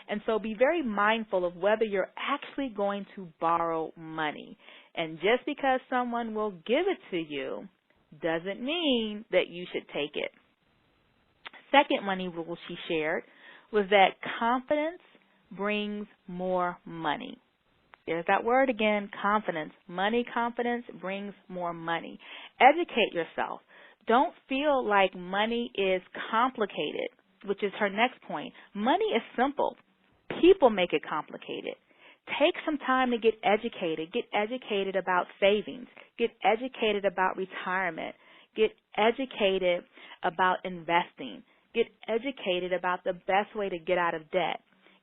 And so be very mindful of whether you're actually going to borrow money. And just because someone will give it to you doesn't mean that you should take it. Second money rule she shared was that confidence brings more money. There's that word again, confidence. Money confidence brings more money. Educate yourself. Don't feel like money is complicated, which is her next point. Money is simple. People make it complicated. Take some time to get educated. Get educated about savings. Get educated about retirement. Get educated about investing. Get educated about the best way to get out of debt.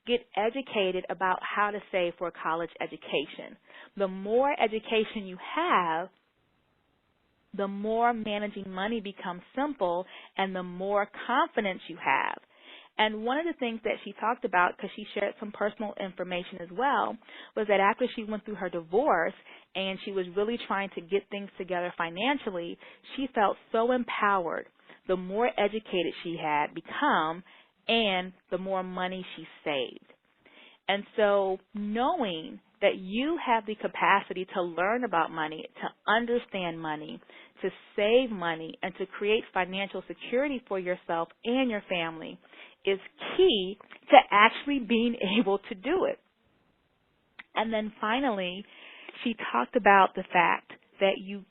Get educated about how to save for a college education. The more education you have, the more managing money becomes simple and the more confidence you have. And one of the things that she talked about, because she shared some personal information as well, was that after she went through her divorce and she was really trying to get things together financially, she felt so empowered. The more educated she had become and the more money she saved. And so knowing that you have the capacity to learn about money, to understand money, to save money, and to create financial security for yourself and your family is key to actually being able to do it. And then finally, she talked about the fact that you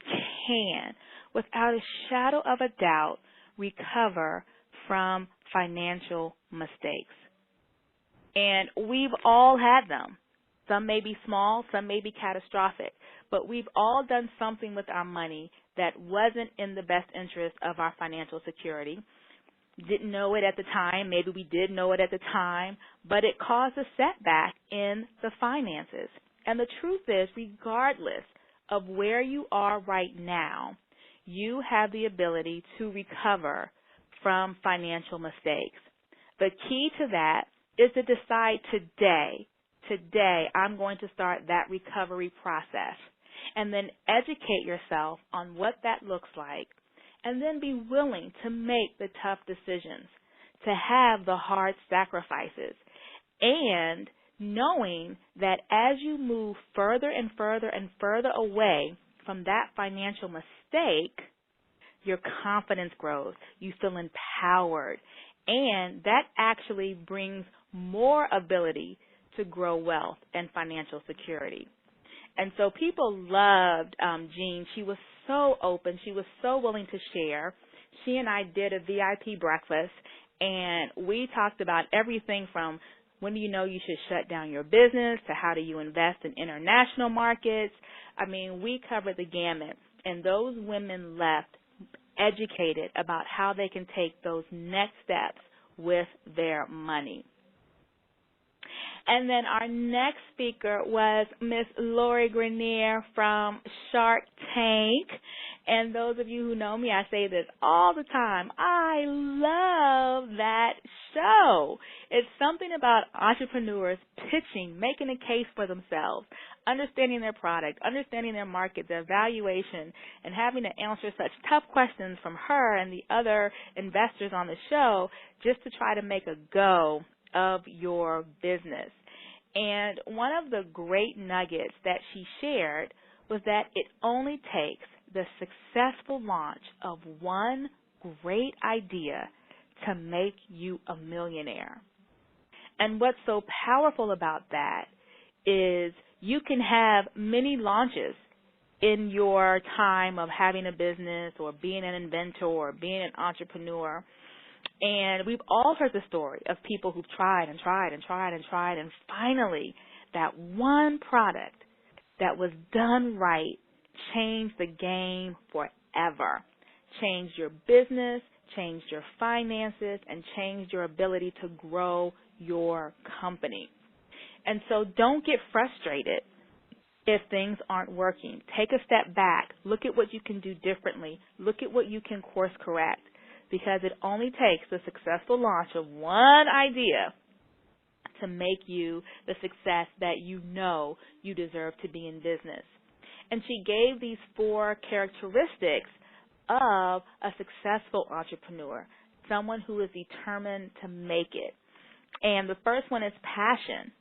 can, without a shadow of a doubt, recover from financial mistakes. And we've all had them. Some may be small, some may be catastrophic, but we've all done something with our money that wasn't in the best interest of our financial security. Didn't know it at the time, maybe we did know it at the time, but it caused a setback in the finances. And the truth is, regardless of where you are right now, you have the ability to recover from financial mistakes. The key to that is to decide today I'm going to start that recovery process, and then educate yourself on what that looks like, and then be willing to make the tough decisions, to have the hard sacrifices, and knowing that as you move further and further and further away from that financial mistake, your confidence grows, you feel empowered, and that actually brings more ability to grow wealth and financial security. And so people loved Jean. She was so open. She was so willing to share. She and I did a VIP breakfast, and we talked about everything from when do you know you should shut down your business to how do you invest in international markets. I mean, we covered the gamut, and those women left educated about how they can take those next steps with their money. And then our next speaker was Miss Greiner from Shark Tank. And those of you who know me, I say this all the time. I love that show. It's something about entrepreneurs pitching, making a case for themselves, understanding their product, understanding their market, their valuation, and having to answer such tough questions from her and the other investors on the show just to try to make a go of your business. And one of the great nuggets that she shared was that it only takes the successful launch of one great idea to make you a millionaire. And what's so powerful about that is you can have many launches in your time of having a business or being an inventor or being an entrepreneur. And we've all heard the story of people who've tried and tried and tried and tried, and finally that one product that was done right changed the game forever, changed your business, changed your finances, and changed your ability to grow your company. And so don't get frustrated if things aren't working. Take a step back. Look at what you can do differently. Look at what you can course correct, because it only takes the successful launch of one idea to make you the success that you know you deserve to be in business. And she gave these 4 characteristics of a successful entrepreneur, someone who is determined to make it. And the first one is passion,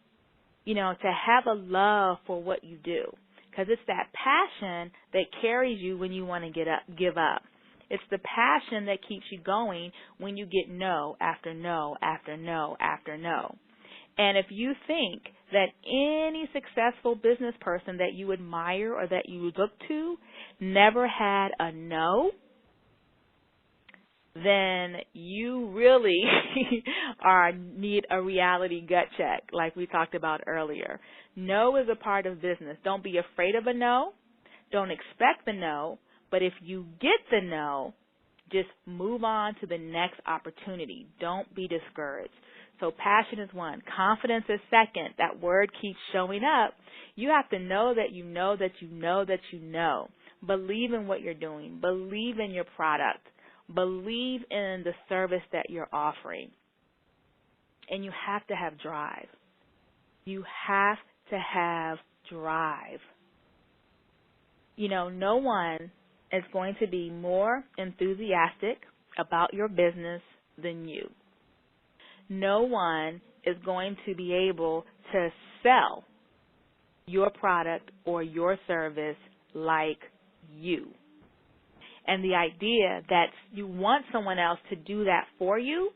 to have a love for what you do, because it's that passion that carries you when you want to give up. It's the passion that keeps you going when you get no after no after no after no. And if you think that any successful business person that you admire or that you look to never had a no, then you really need a reality gut check, like we talked about earlier. No is a part of business. Don't be afraid of a no. Don't expect the no. But if you get the no, just move on to the next opportunity. Don't be discouraged. So passion is one. Confidence is second. That word keeps showing up. You have to know that you know that you know that you know. Believe in what you're doing. Believe in your product. Believe in the service that you're offering. And you have to have drive. You have to have drive. No one is going to be more enthusiastic about your business than you. No one is going to be able to sell your product or your service like you. And the idea that you want someone else to do that for you,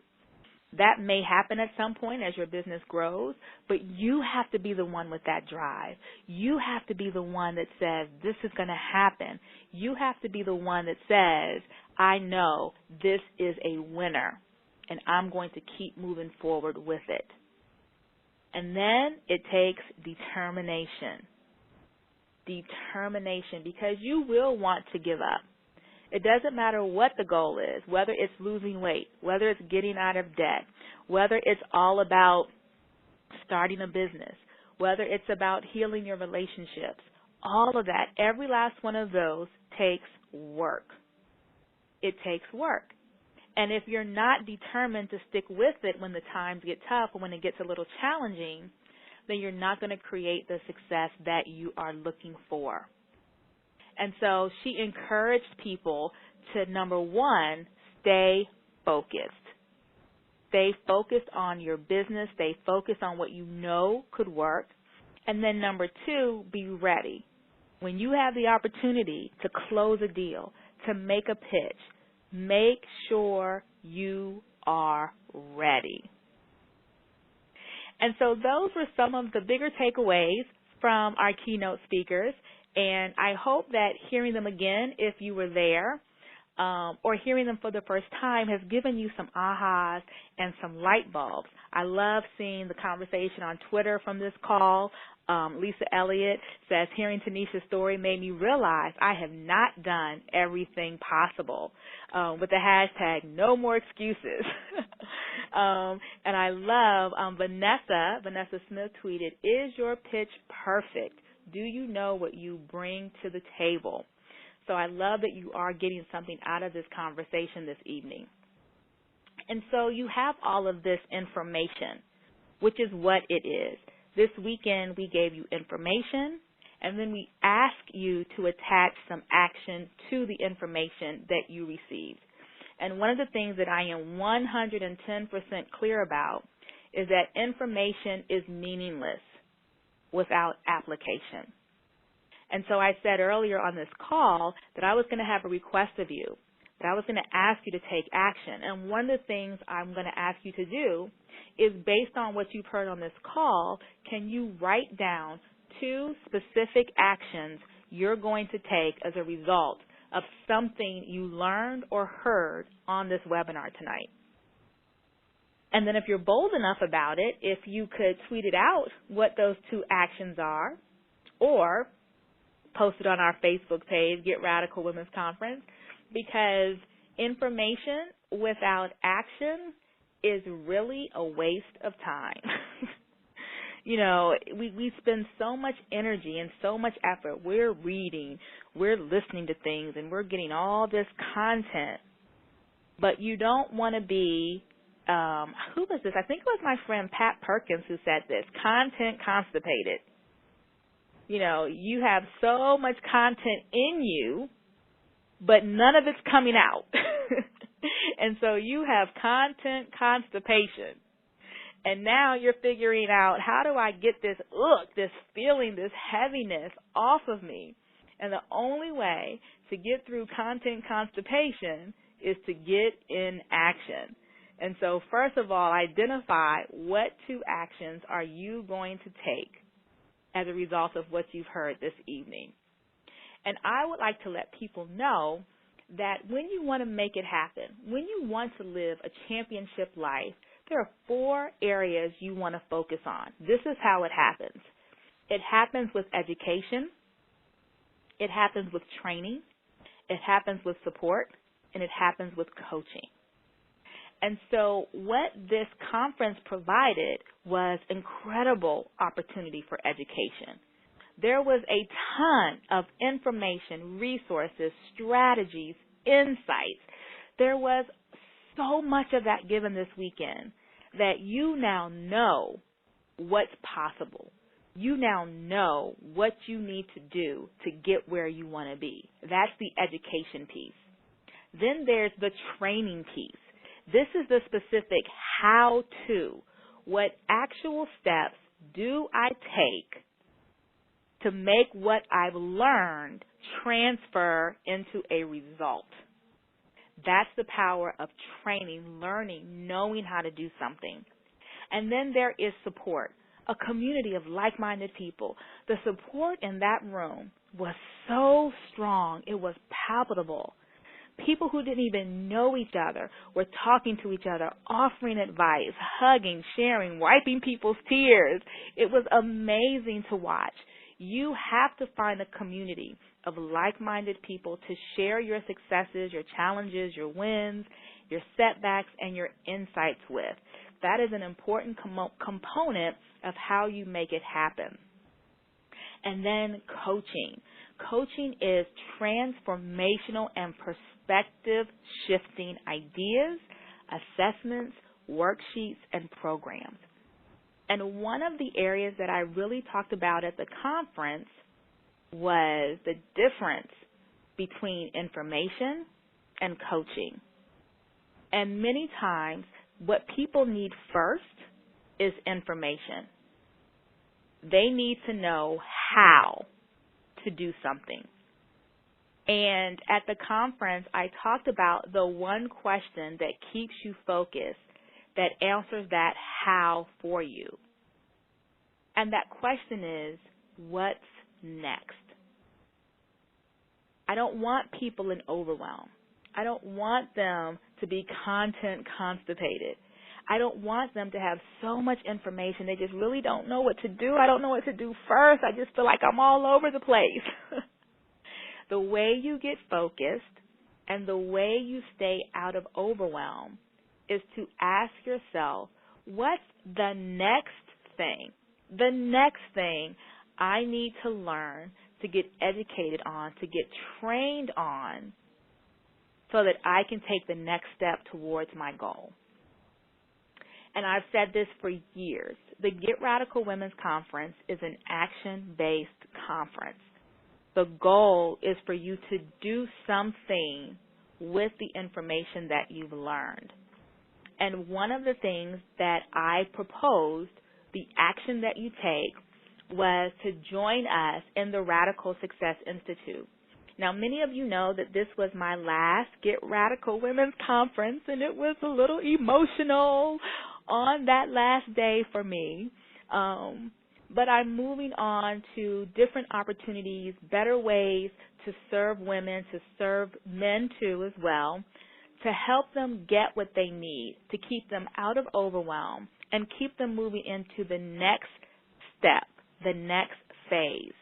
that may happen at some point as your business grows, but you have to be the one with that drive. You have to be the one that says, this is going to happen. You have to be the one that says, I know this is a winner, and I'm going to keep moving forward with it. And then it takes determination. Determination, because you will want to give up. It doesn't matter what the goal is, whether it's losing weight, whether it's getting out of debt, whether it's all about starting a business, whether it's about healing your relationships. All of that, every last one of those takes work. It takes work. And if you're not determined to stick with it when the times get tough or when it gets a little challenging, then you're not going to create the success that you are looking for. And so she encouraged people to, number one, stay focused. Stay focused on your business. Stay focused on what you know could work. And then number two, be ready. When you have the opportunity to close a deal, to make a pitch, make sure you are ready. And so those were some of the bigger takeaways from our keynote speakers. And I hope that hearing them again, if you were there, or hearing them for the first time, has given you some ahas and some light bulbs. I love seeing the conversation on Twitter from this call. Lisa Elliott says, hearing Tenesia's story made me realize I have not done everything possible, with the hashtag no more excuses. And I love Vanessa Smith tweeted, is your pitch perfect? Do you know what you bring to the table? So I love that you are getting something out of this conversation this evening. And so you have all of this information, which is what it is. This weekend we gave you information, and then we ask you to attach some action to the information that you received. And one of the things that I am 110% clear about is that information is meaningless without application. And so I said earlier on this call that I was going to have a request of you, that I was going to ask you to take action. And one of the things I'm going to ask you to do is, based on what you've heard on this call, can you write down 2 specific actions you're going to take as a result of something you learned or heard on this webinar tonight? And then if you're bold enough about it, if you could tweet it out what those 2 actions are, or post it on our Facebook page, Get Radical Women's Conference, because information without action is really a waste of time. You know, we spend so much energy and so much effort. We're reading, we're listening to things, and we're getting all this content. But you don't want to be, who was this? I think it was my friend Pat Perkins who said this, content constipated. You know, you have so much content in you, but none of it's coming out. And so you have content constipation. And now you're figuring out, how do I get this feeling, this heaviness off of me? And the only way to get through content constipation is to get in action. And so first of all, identify what 2 actions are you going to take as a result of what you've heard this evening. And I would like to let people know that when you want to make it happen, when you want to live a championship life, there are 4 areas you want to focus on. This is how it happens. It happens with education. It happens with training. It happens with support. And it happens with coaching. And so what this conference provided was incredible opportunity for education. There was a ton of information, resources, strategies, insights. There was so much of that given this weekend that you now know what's possible. You now know what you need to do to get where you want to be. That's the education piece. Then there's the training piece. This is the specific how-to. What actual steps do I take to make what I've learned transfer into a result? That's the power of training, learning, knowing how to do something. And then there is support, a community of like-minded people. The support in that room was so strong. It was palpable. People who didn't even know each other were talking to each other, offering advice, hugging, sharing, wiping people's tears. It was amazing to watch. You have to find a community of like-minded people to share your successes, your challenges, your wins, your setbacks, and your insights with. That is an important component of how you make it happen. And then coaching. Coaching is transformational and perspective-shifting ideas, assessments, worksheets, and programs. And one of the areas that I really talked about at the conference was the difference between information and coaching. And many times, what people need first is information. They need to know how to do something. And at the conference, I talked about the one question that keeps you focused, that answers that how for you. And that question is, what's next? I don't want people in overwhelm. I don't want them to be content constipated. I don't want them to have so much information they just really don't know what to do. I don't know what to do first. I just feel like I'm all over the place. The way you get focused and the way you stay out of overwhelm is to ask yourself, what's the next thing? The next thing I need to learn, to get educated on, to get trained on, so that I can take the next step towards my goal. And I've said this for years. The Get Radical Women's Conference is an action-based conference. The goal is for you to do something with the information that you've learned. And one of the things that I proposed, the action that you take, was to join us in the Radical Success Institute. Now, many of you know that this was my last Get Radical Women's Conference, and it was a little emotional on that last day for me. But I'm moving on to different opportunities, better ways to serve women, to serve men too as well, to help them get what they need, to keep them out of overwhelm and keep them moving into the next step, the next phase.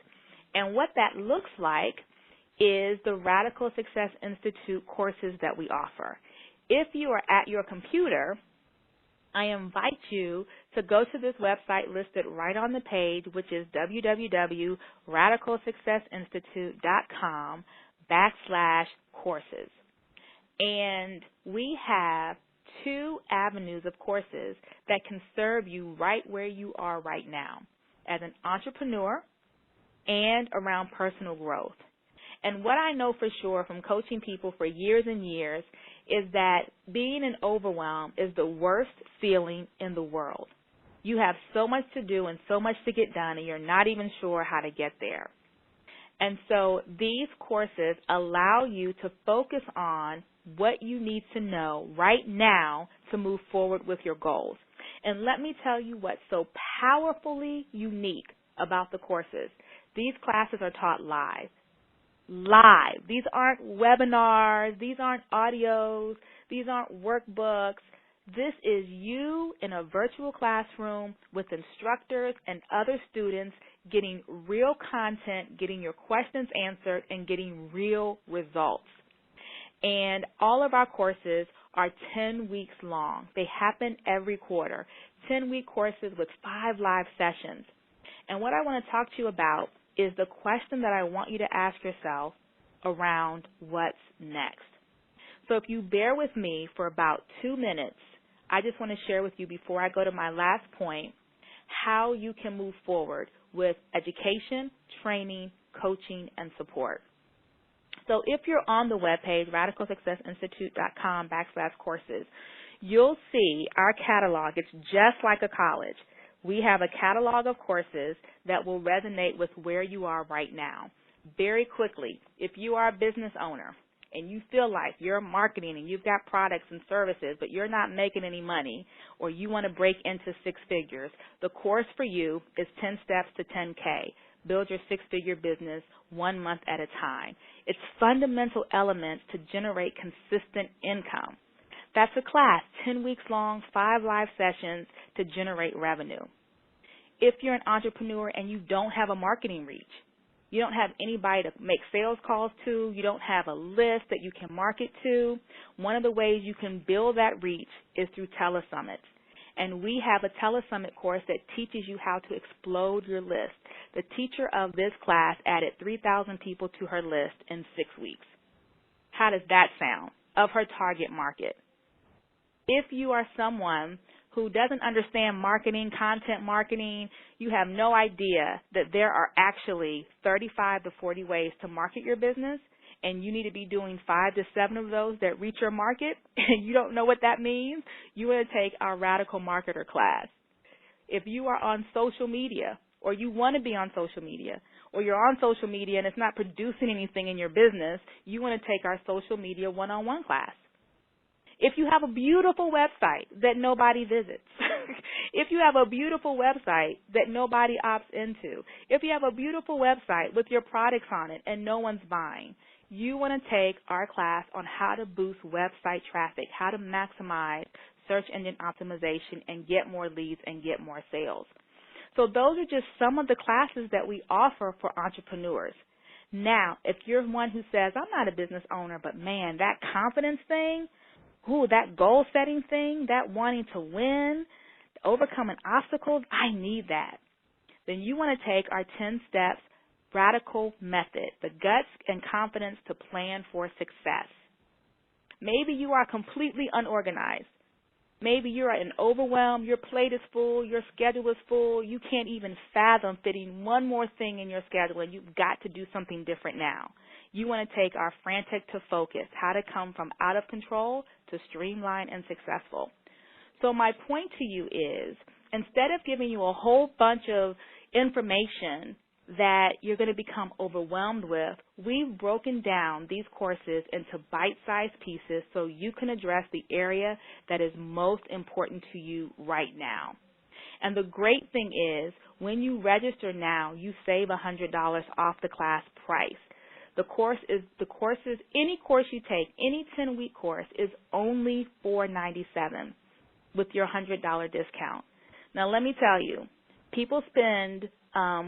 And what that looks like is the Radical Success Institute courses that we offer. If you are at your computer, I invite you to go to this website listed right on the page, which is www.radicalsuccessinstitute.com/courses. And we have 2 avenues of courses that can serve you right where you are right now, as an entrepreneur and around personal growth. And what I know for sure from coaching people for years and years is that being in overwhelm is the worst feeling in the world. You have so much to do and so much to get done, and you're not even sure how to get there. And so these courses allow you to focus on what you need to know right now to move forward with your goals. And let me tell you what's so powerfully unique about the courses. These classes are taught live. Live. These aren't webinars. These aren't audios. These aren't workbooks. This is you in a virtual classroom with instructors and other students getting real content, getting your questions answered, and getting real results. And all of our courses are 10 weeks long. They happen every quarter. 10-week courses with 5 live sessions. And what I want to talk to you about is the question that I want you to ask yourself around what's next. So if you bear with me for about 2 minutes, I just want to share with you before I go to my last point how you can move forward with education, training, coaching, and support. So if you're on the webpage, radicalsuccessinstitute.com/courses, you'll see our catalog. It's just like a college. We have a catalog of courses that will resonate with where you are right now. Very quickly, if you are a business owner and you feel like you're marketing and you've got products and services, but you're not making any money, or you want to break into 6 figures, the course for you is 10 Steps to 10K. Build your 6-figure business 1 month at a time. It's fundamental elements to generate consistent income. That's a class, 10 weeks long, 5 live sessions to generate revenue. If you're an entrepreneur and you don't have a marketing reach, you don't have anybody to make sales calls to, you don't have a list that you can market to, one of the ways you can build that reach is through telesummits. And we have a telesummit course that teaches you how to explode your list. The teacher of this class added 3,000 people to her list in 6 weeks. How does that sound? Of her target market. If you are someone who doesn't understand marketing, content marketing, you have no idea that there are actually 35 to 40 ways to market your business, and you need to be doing 5 to 7 of those that reach your market, and you don't know what that means, you want to take our Radical Marketer class. If you are on social media, or you want to be on social media, or you're on social media and it's not producing anything in your business, you want to take our social media one-on-one class. If you have a beautiful website that nobody visits, if you have a beautiful website that nobody opts into, if you have a beautiful website with your products on it and no one's buying, you want to take our class on how to boost website traffic, how to maximize search engine optimization and get more leads and get more sales. So those are just some of the classes that we offer for entrepreneurs. Now, if you're one who says, I'm not a business owner, but man, that confidence thing, that goal-setting thing, that wanting to win, overcoming obstacles, I need that. Then you want to take our 10 steps radical method, the guts and confidence to plan for success. Maybe you are completely unorganized. Maybe you're in overwhelm, your plate is full, your schedule is full, you can't even fathom fitting one more thing in your schedule, and you've got to do something different now. You want to take our frantic to focus, how to come from out of control to streamlined and successful. So my point to you is, instead of giving you a whole bunch of information that you're going to become overwhelmed with, we've broken down these courses into bite-sized pieces so you can address the area that is most important to you right now. And the great thing is, when you register now, you save $100 off the class price. Any course you take, any 10-week course is only $497 with your $100 discount. Now, let me tell you, people spend,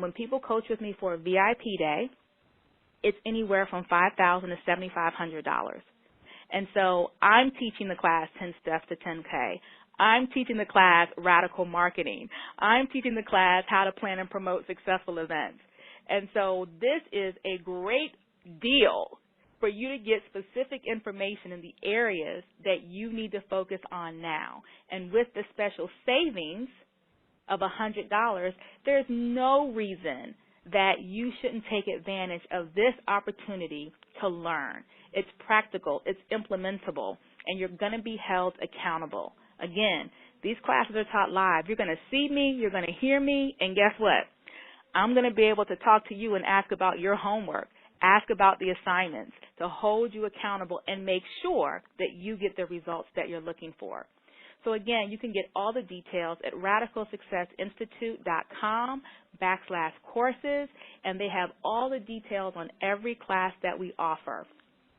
when people coach with me for a VIP day, it's anywhere from $5,000 to $7,500. And so I'm teaching the class 10 Steps to 10K. I'm teaching the class Radical Marketing. I'm teaching the class How to Plan and Promote Successful Events. And so this is a great deal for you to get specific information in the areas that you need to focus on now. And with the special savings of $100, there's no reason that you shouldn't take advantage of this opportunity to learn. It's practical, it's implementable, and you're going to be held accountable. Again, these classes are taught live. You're going to see me, you're going to hear me, and guess what? I'm going to be able to talk to you and ask about your homework, ask about the assignments, to hold you accountable and make sure that you get the results that you're looking for. So again, you can get all the details at radicalsuccessinstitute.com/courses, and they have all the details on every class that we offer.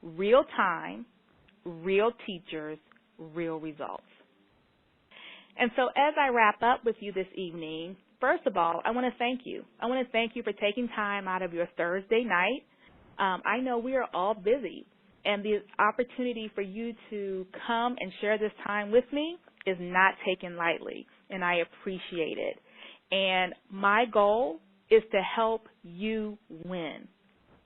Real time, real teachers, real results. And so as I wrap up with you this evening, first of all, I want to thank you. I want to thank you for taking time out of your Thursday night. I know we are all busy, and the opportunity for you to come and share this time with me is not taken lightly, and I appreciate it. And my goal is to help you win.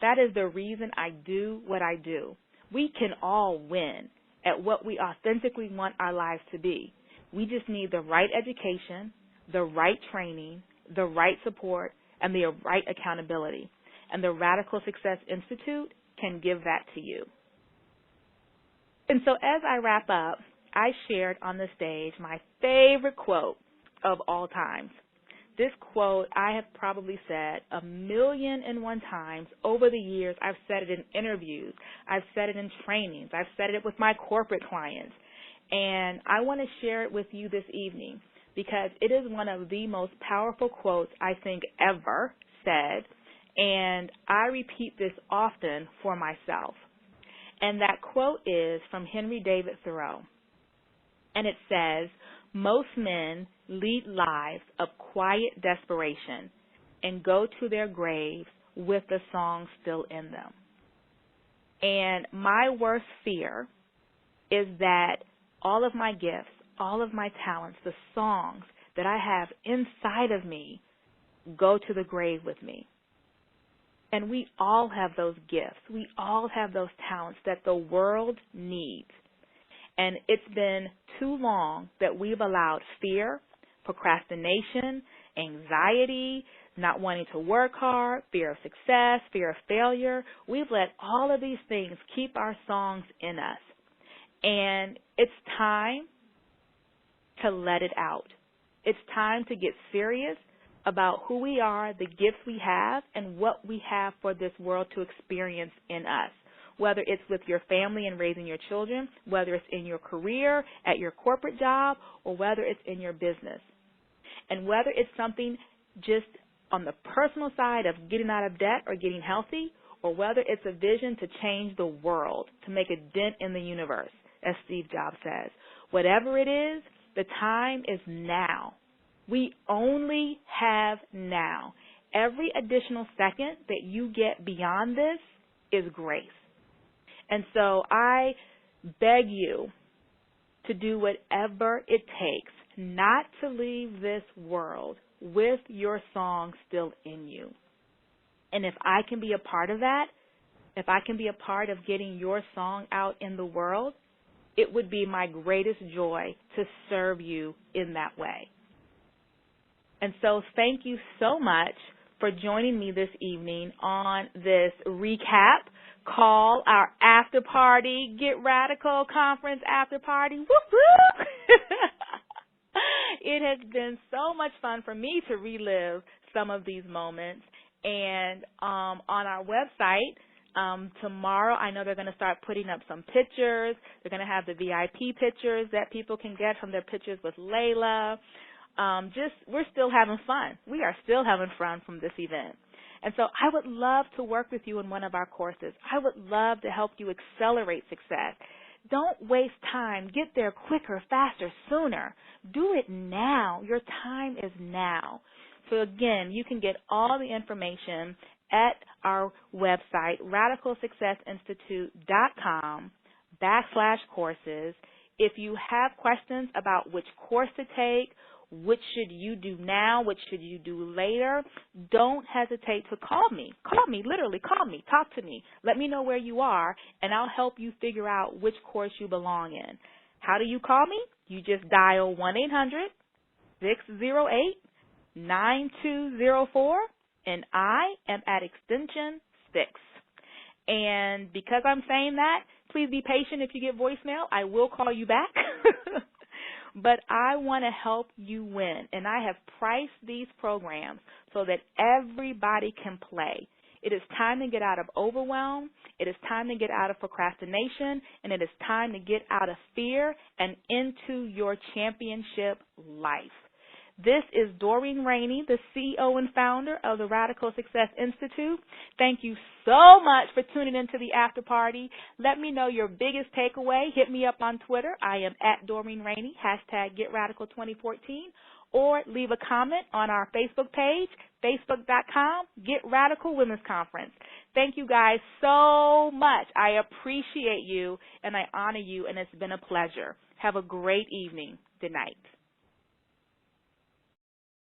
That is the reason I do what I do. We can all win at what we authentically want our lives to be. We just need the right education, the right training, the right support, and the right accountability. And the Radical Success Institute can give that to you. And so as I wrap up, I shared on the stage my favorite quote of all times. This quote I have probably said 1,000,001 times over the years. I've said it in interviews. I've said it in trainings. I've said it with my corporate clients. And I want to share it with you this evening because it is one of the most powerful quotes I think ever said. And I repeat this often for myself. And that quote is from Henry David Thoreau. And it says, "Most men lead lives of quiet desperation and go to their graves with the song still in them." And my worst fear is that all of my gifts, all of my talents, the songs that I have inside of me go to the grave with me. And we all have those gifts. We all have those talents that the world needs. And it's been too long that we've allowed fear, procrastination, anxiety, not wanting to work hard, fear of success, fear of failure. We've let all of these things keep our songs in us. And it's time to let it out. It's time to get serious about who we are, the gifts we have, and what we have for this world to experience in us. Whether it's with your family and raising your children, whether it's in your career, at your corporate job, or whether it's in your business. And whether it's something just on the personal side of getting out of debt or getting healthy, or whether it's a vision to change the world, to make a dent in the universe, as Steve Jobs says. Whatever it is, the time is now. We only have now. Every additional second that you get beyond this is grace. And so I beg you to do whatever it takes not to leave this world with your song still in you. And if I can be a part of that, if I can be a part of getting your song out in the world, it would be my greatest joy to serve you in that way. And so thank you so much for joining me this evening on this recap call, our after party, Get Radical Conference after party. Whoop, whoop. It has been so much fun for me to relive some of these moments. And on our website, tomorrow I know they're going to start putting up some pictures. They're going to have the VIP pictures that people can get from their pictures with Layla. We're still having fun. We are still having fun from this event. And so I would love to work with you in one of our courses. I would love to help you accelerate success. Don't waste time. Get there quicker, faster, sooner. Do it now. Your time is now. So again, you can get all the information at our website, radicalsuccessinstitute.com/courses. If you have questions about which course to take, which should you do now, which should you do later, don't hesitate to call me. Call me, literally call me. Talk to me. Let me know where you are, and I'll help you figure out which course you belong in. How do you call me? You just dial 1-800-608-9204, and I am at extension 6. And because I'm saying that, please be patient if you get voicemail. I will call you back. But I want to help you win, and I have priced these programs so that everybody can play. It is time to get out of overwhelm. It is time to get out of procrastination, and it is time to get out of fear and into your championship life. This is Doreen Rainey, the CEO and founder of the Radical Success Institute. Thank you so much for tuning into the after party. Let me know your biggest takeaway. Hit me up on Twitter. I am at Doreen Rainey, #GetRadical2014, or leave a comment on our Facebook page, facebook.com, Get Radical Women's Conference. Thank you guys so much. I appreciate you, and I honor you, and it's been a pleasure. Have a great evening. Good night.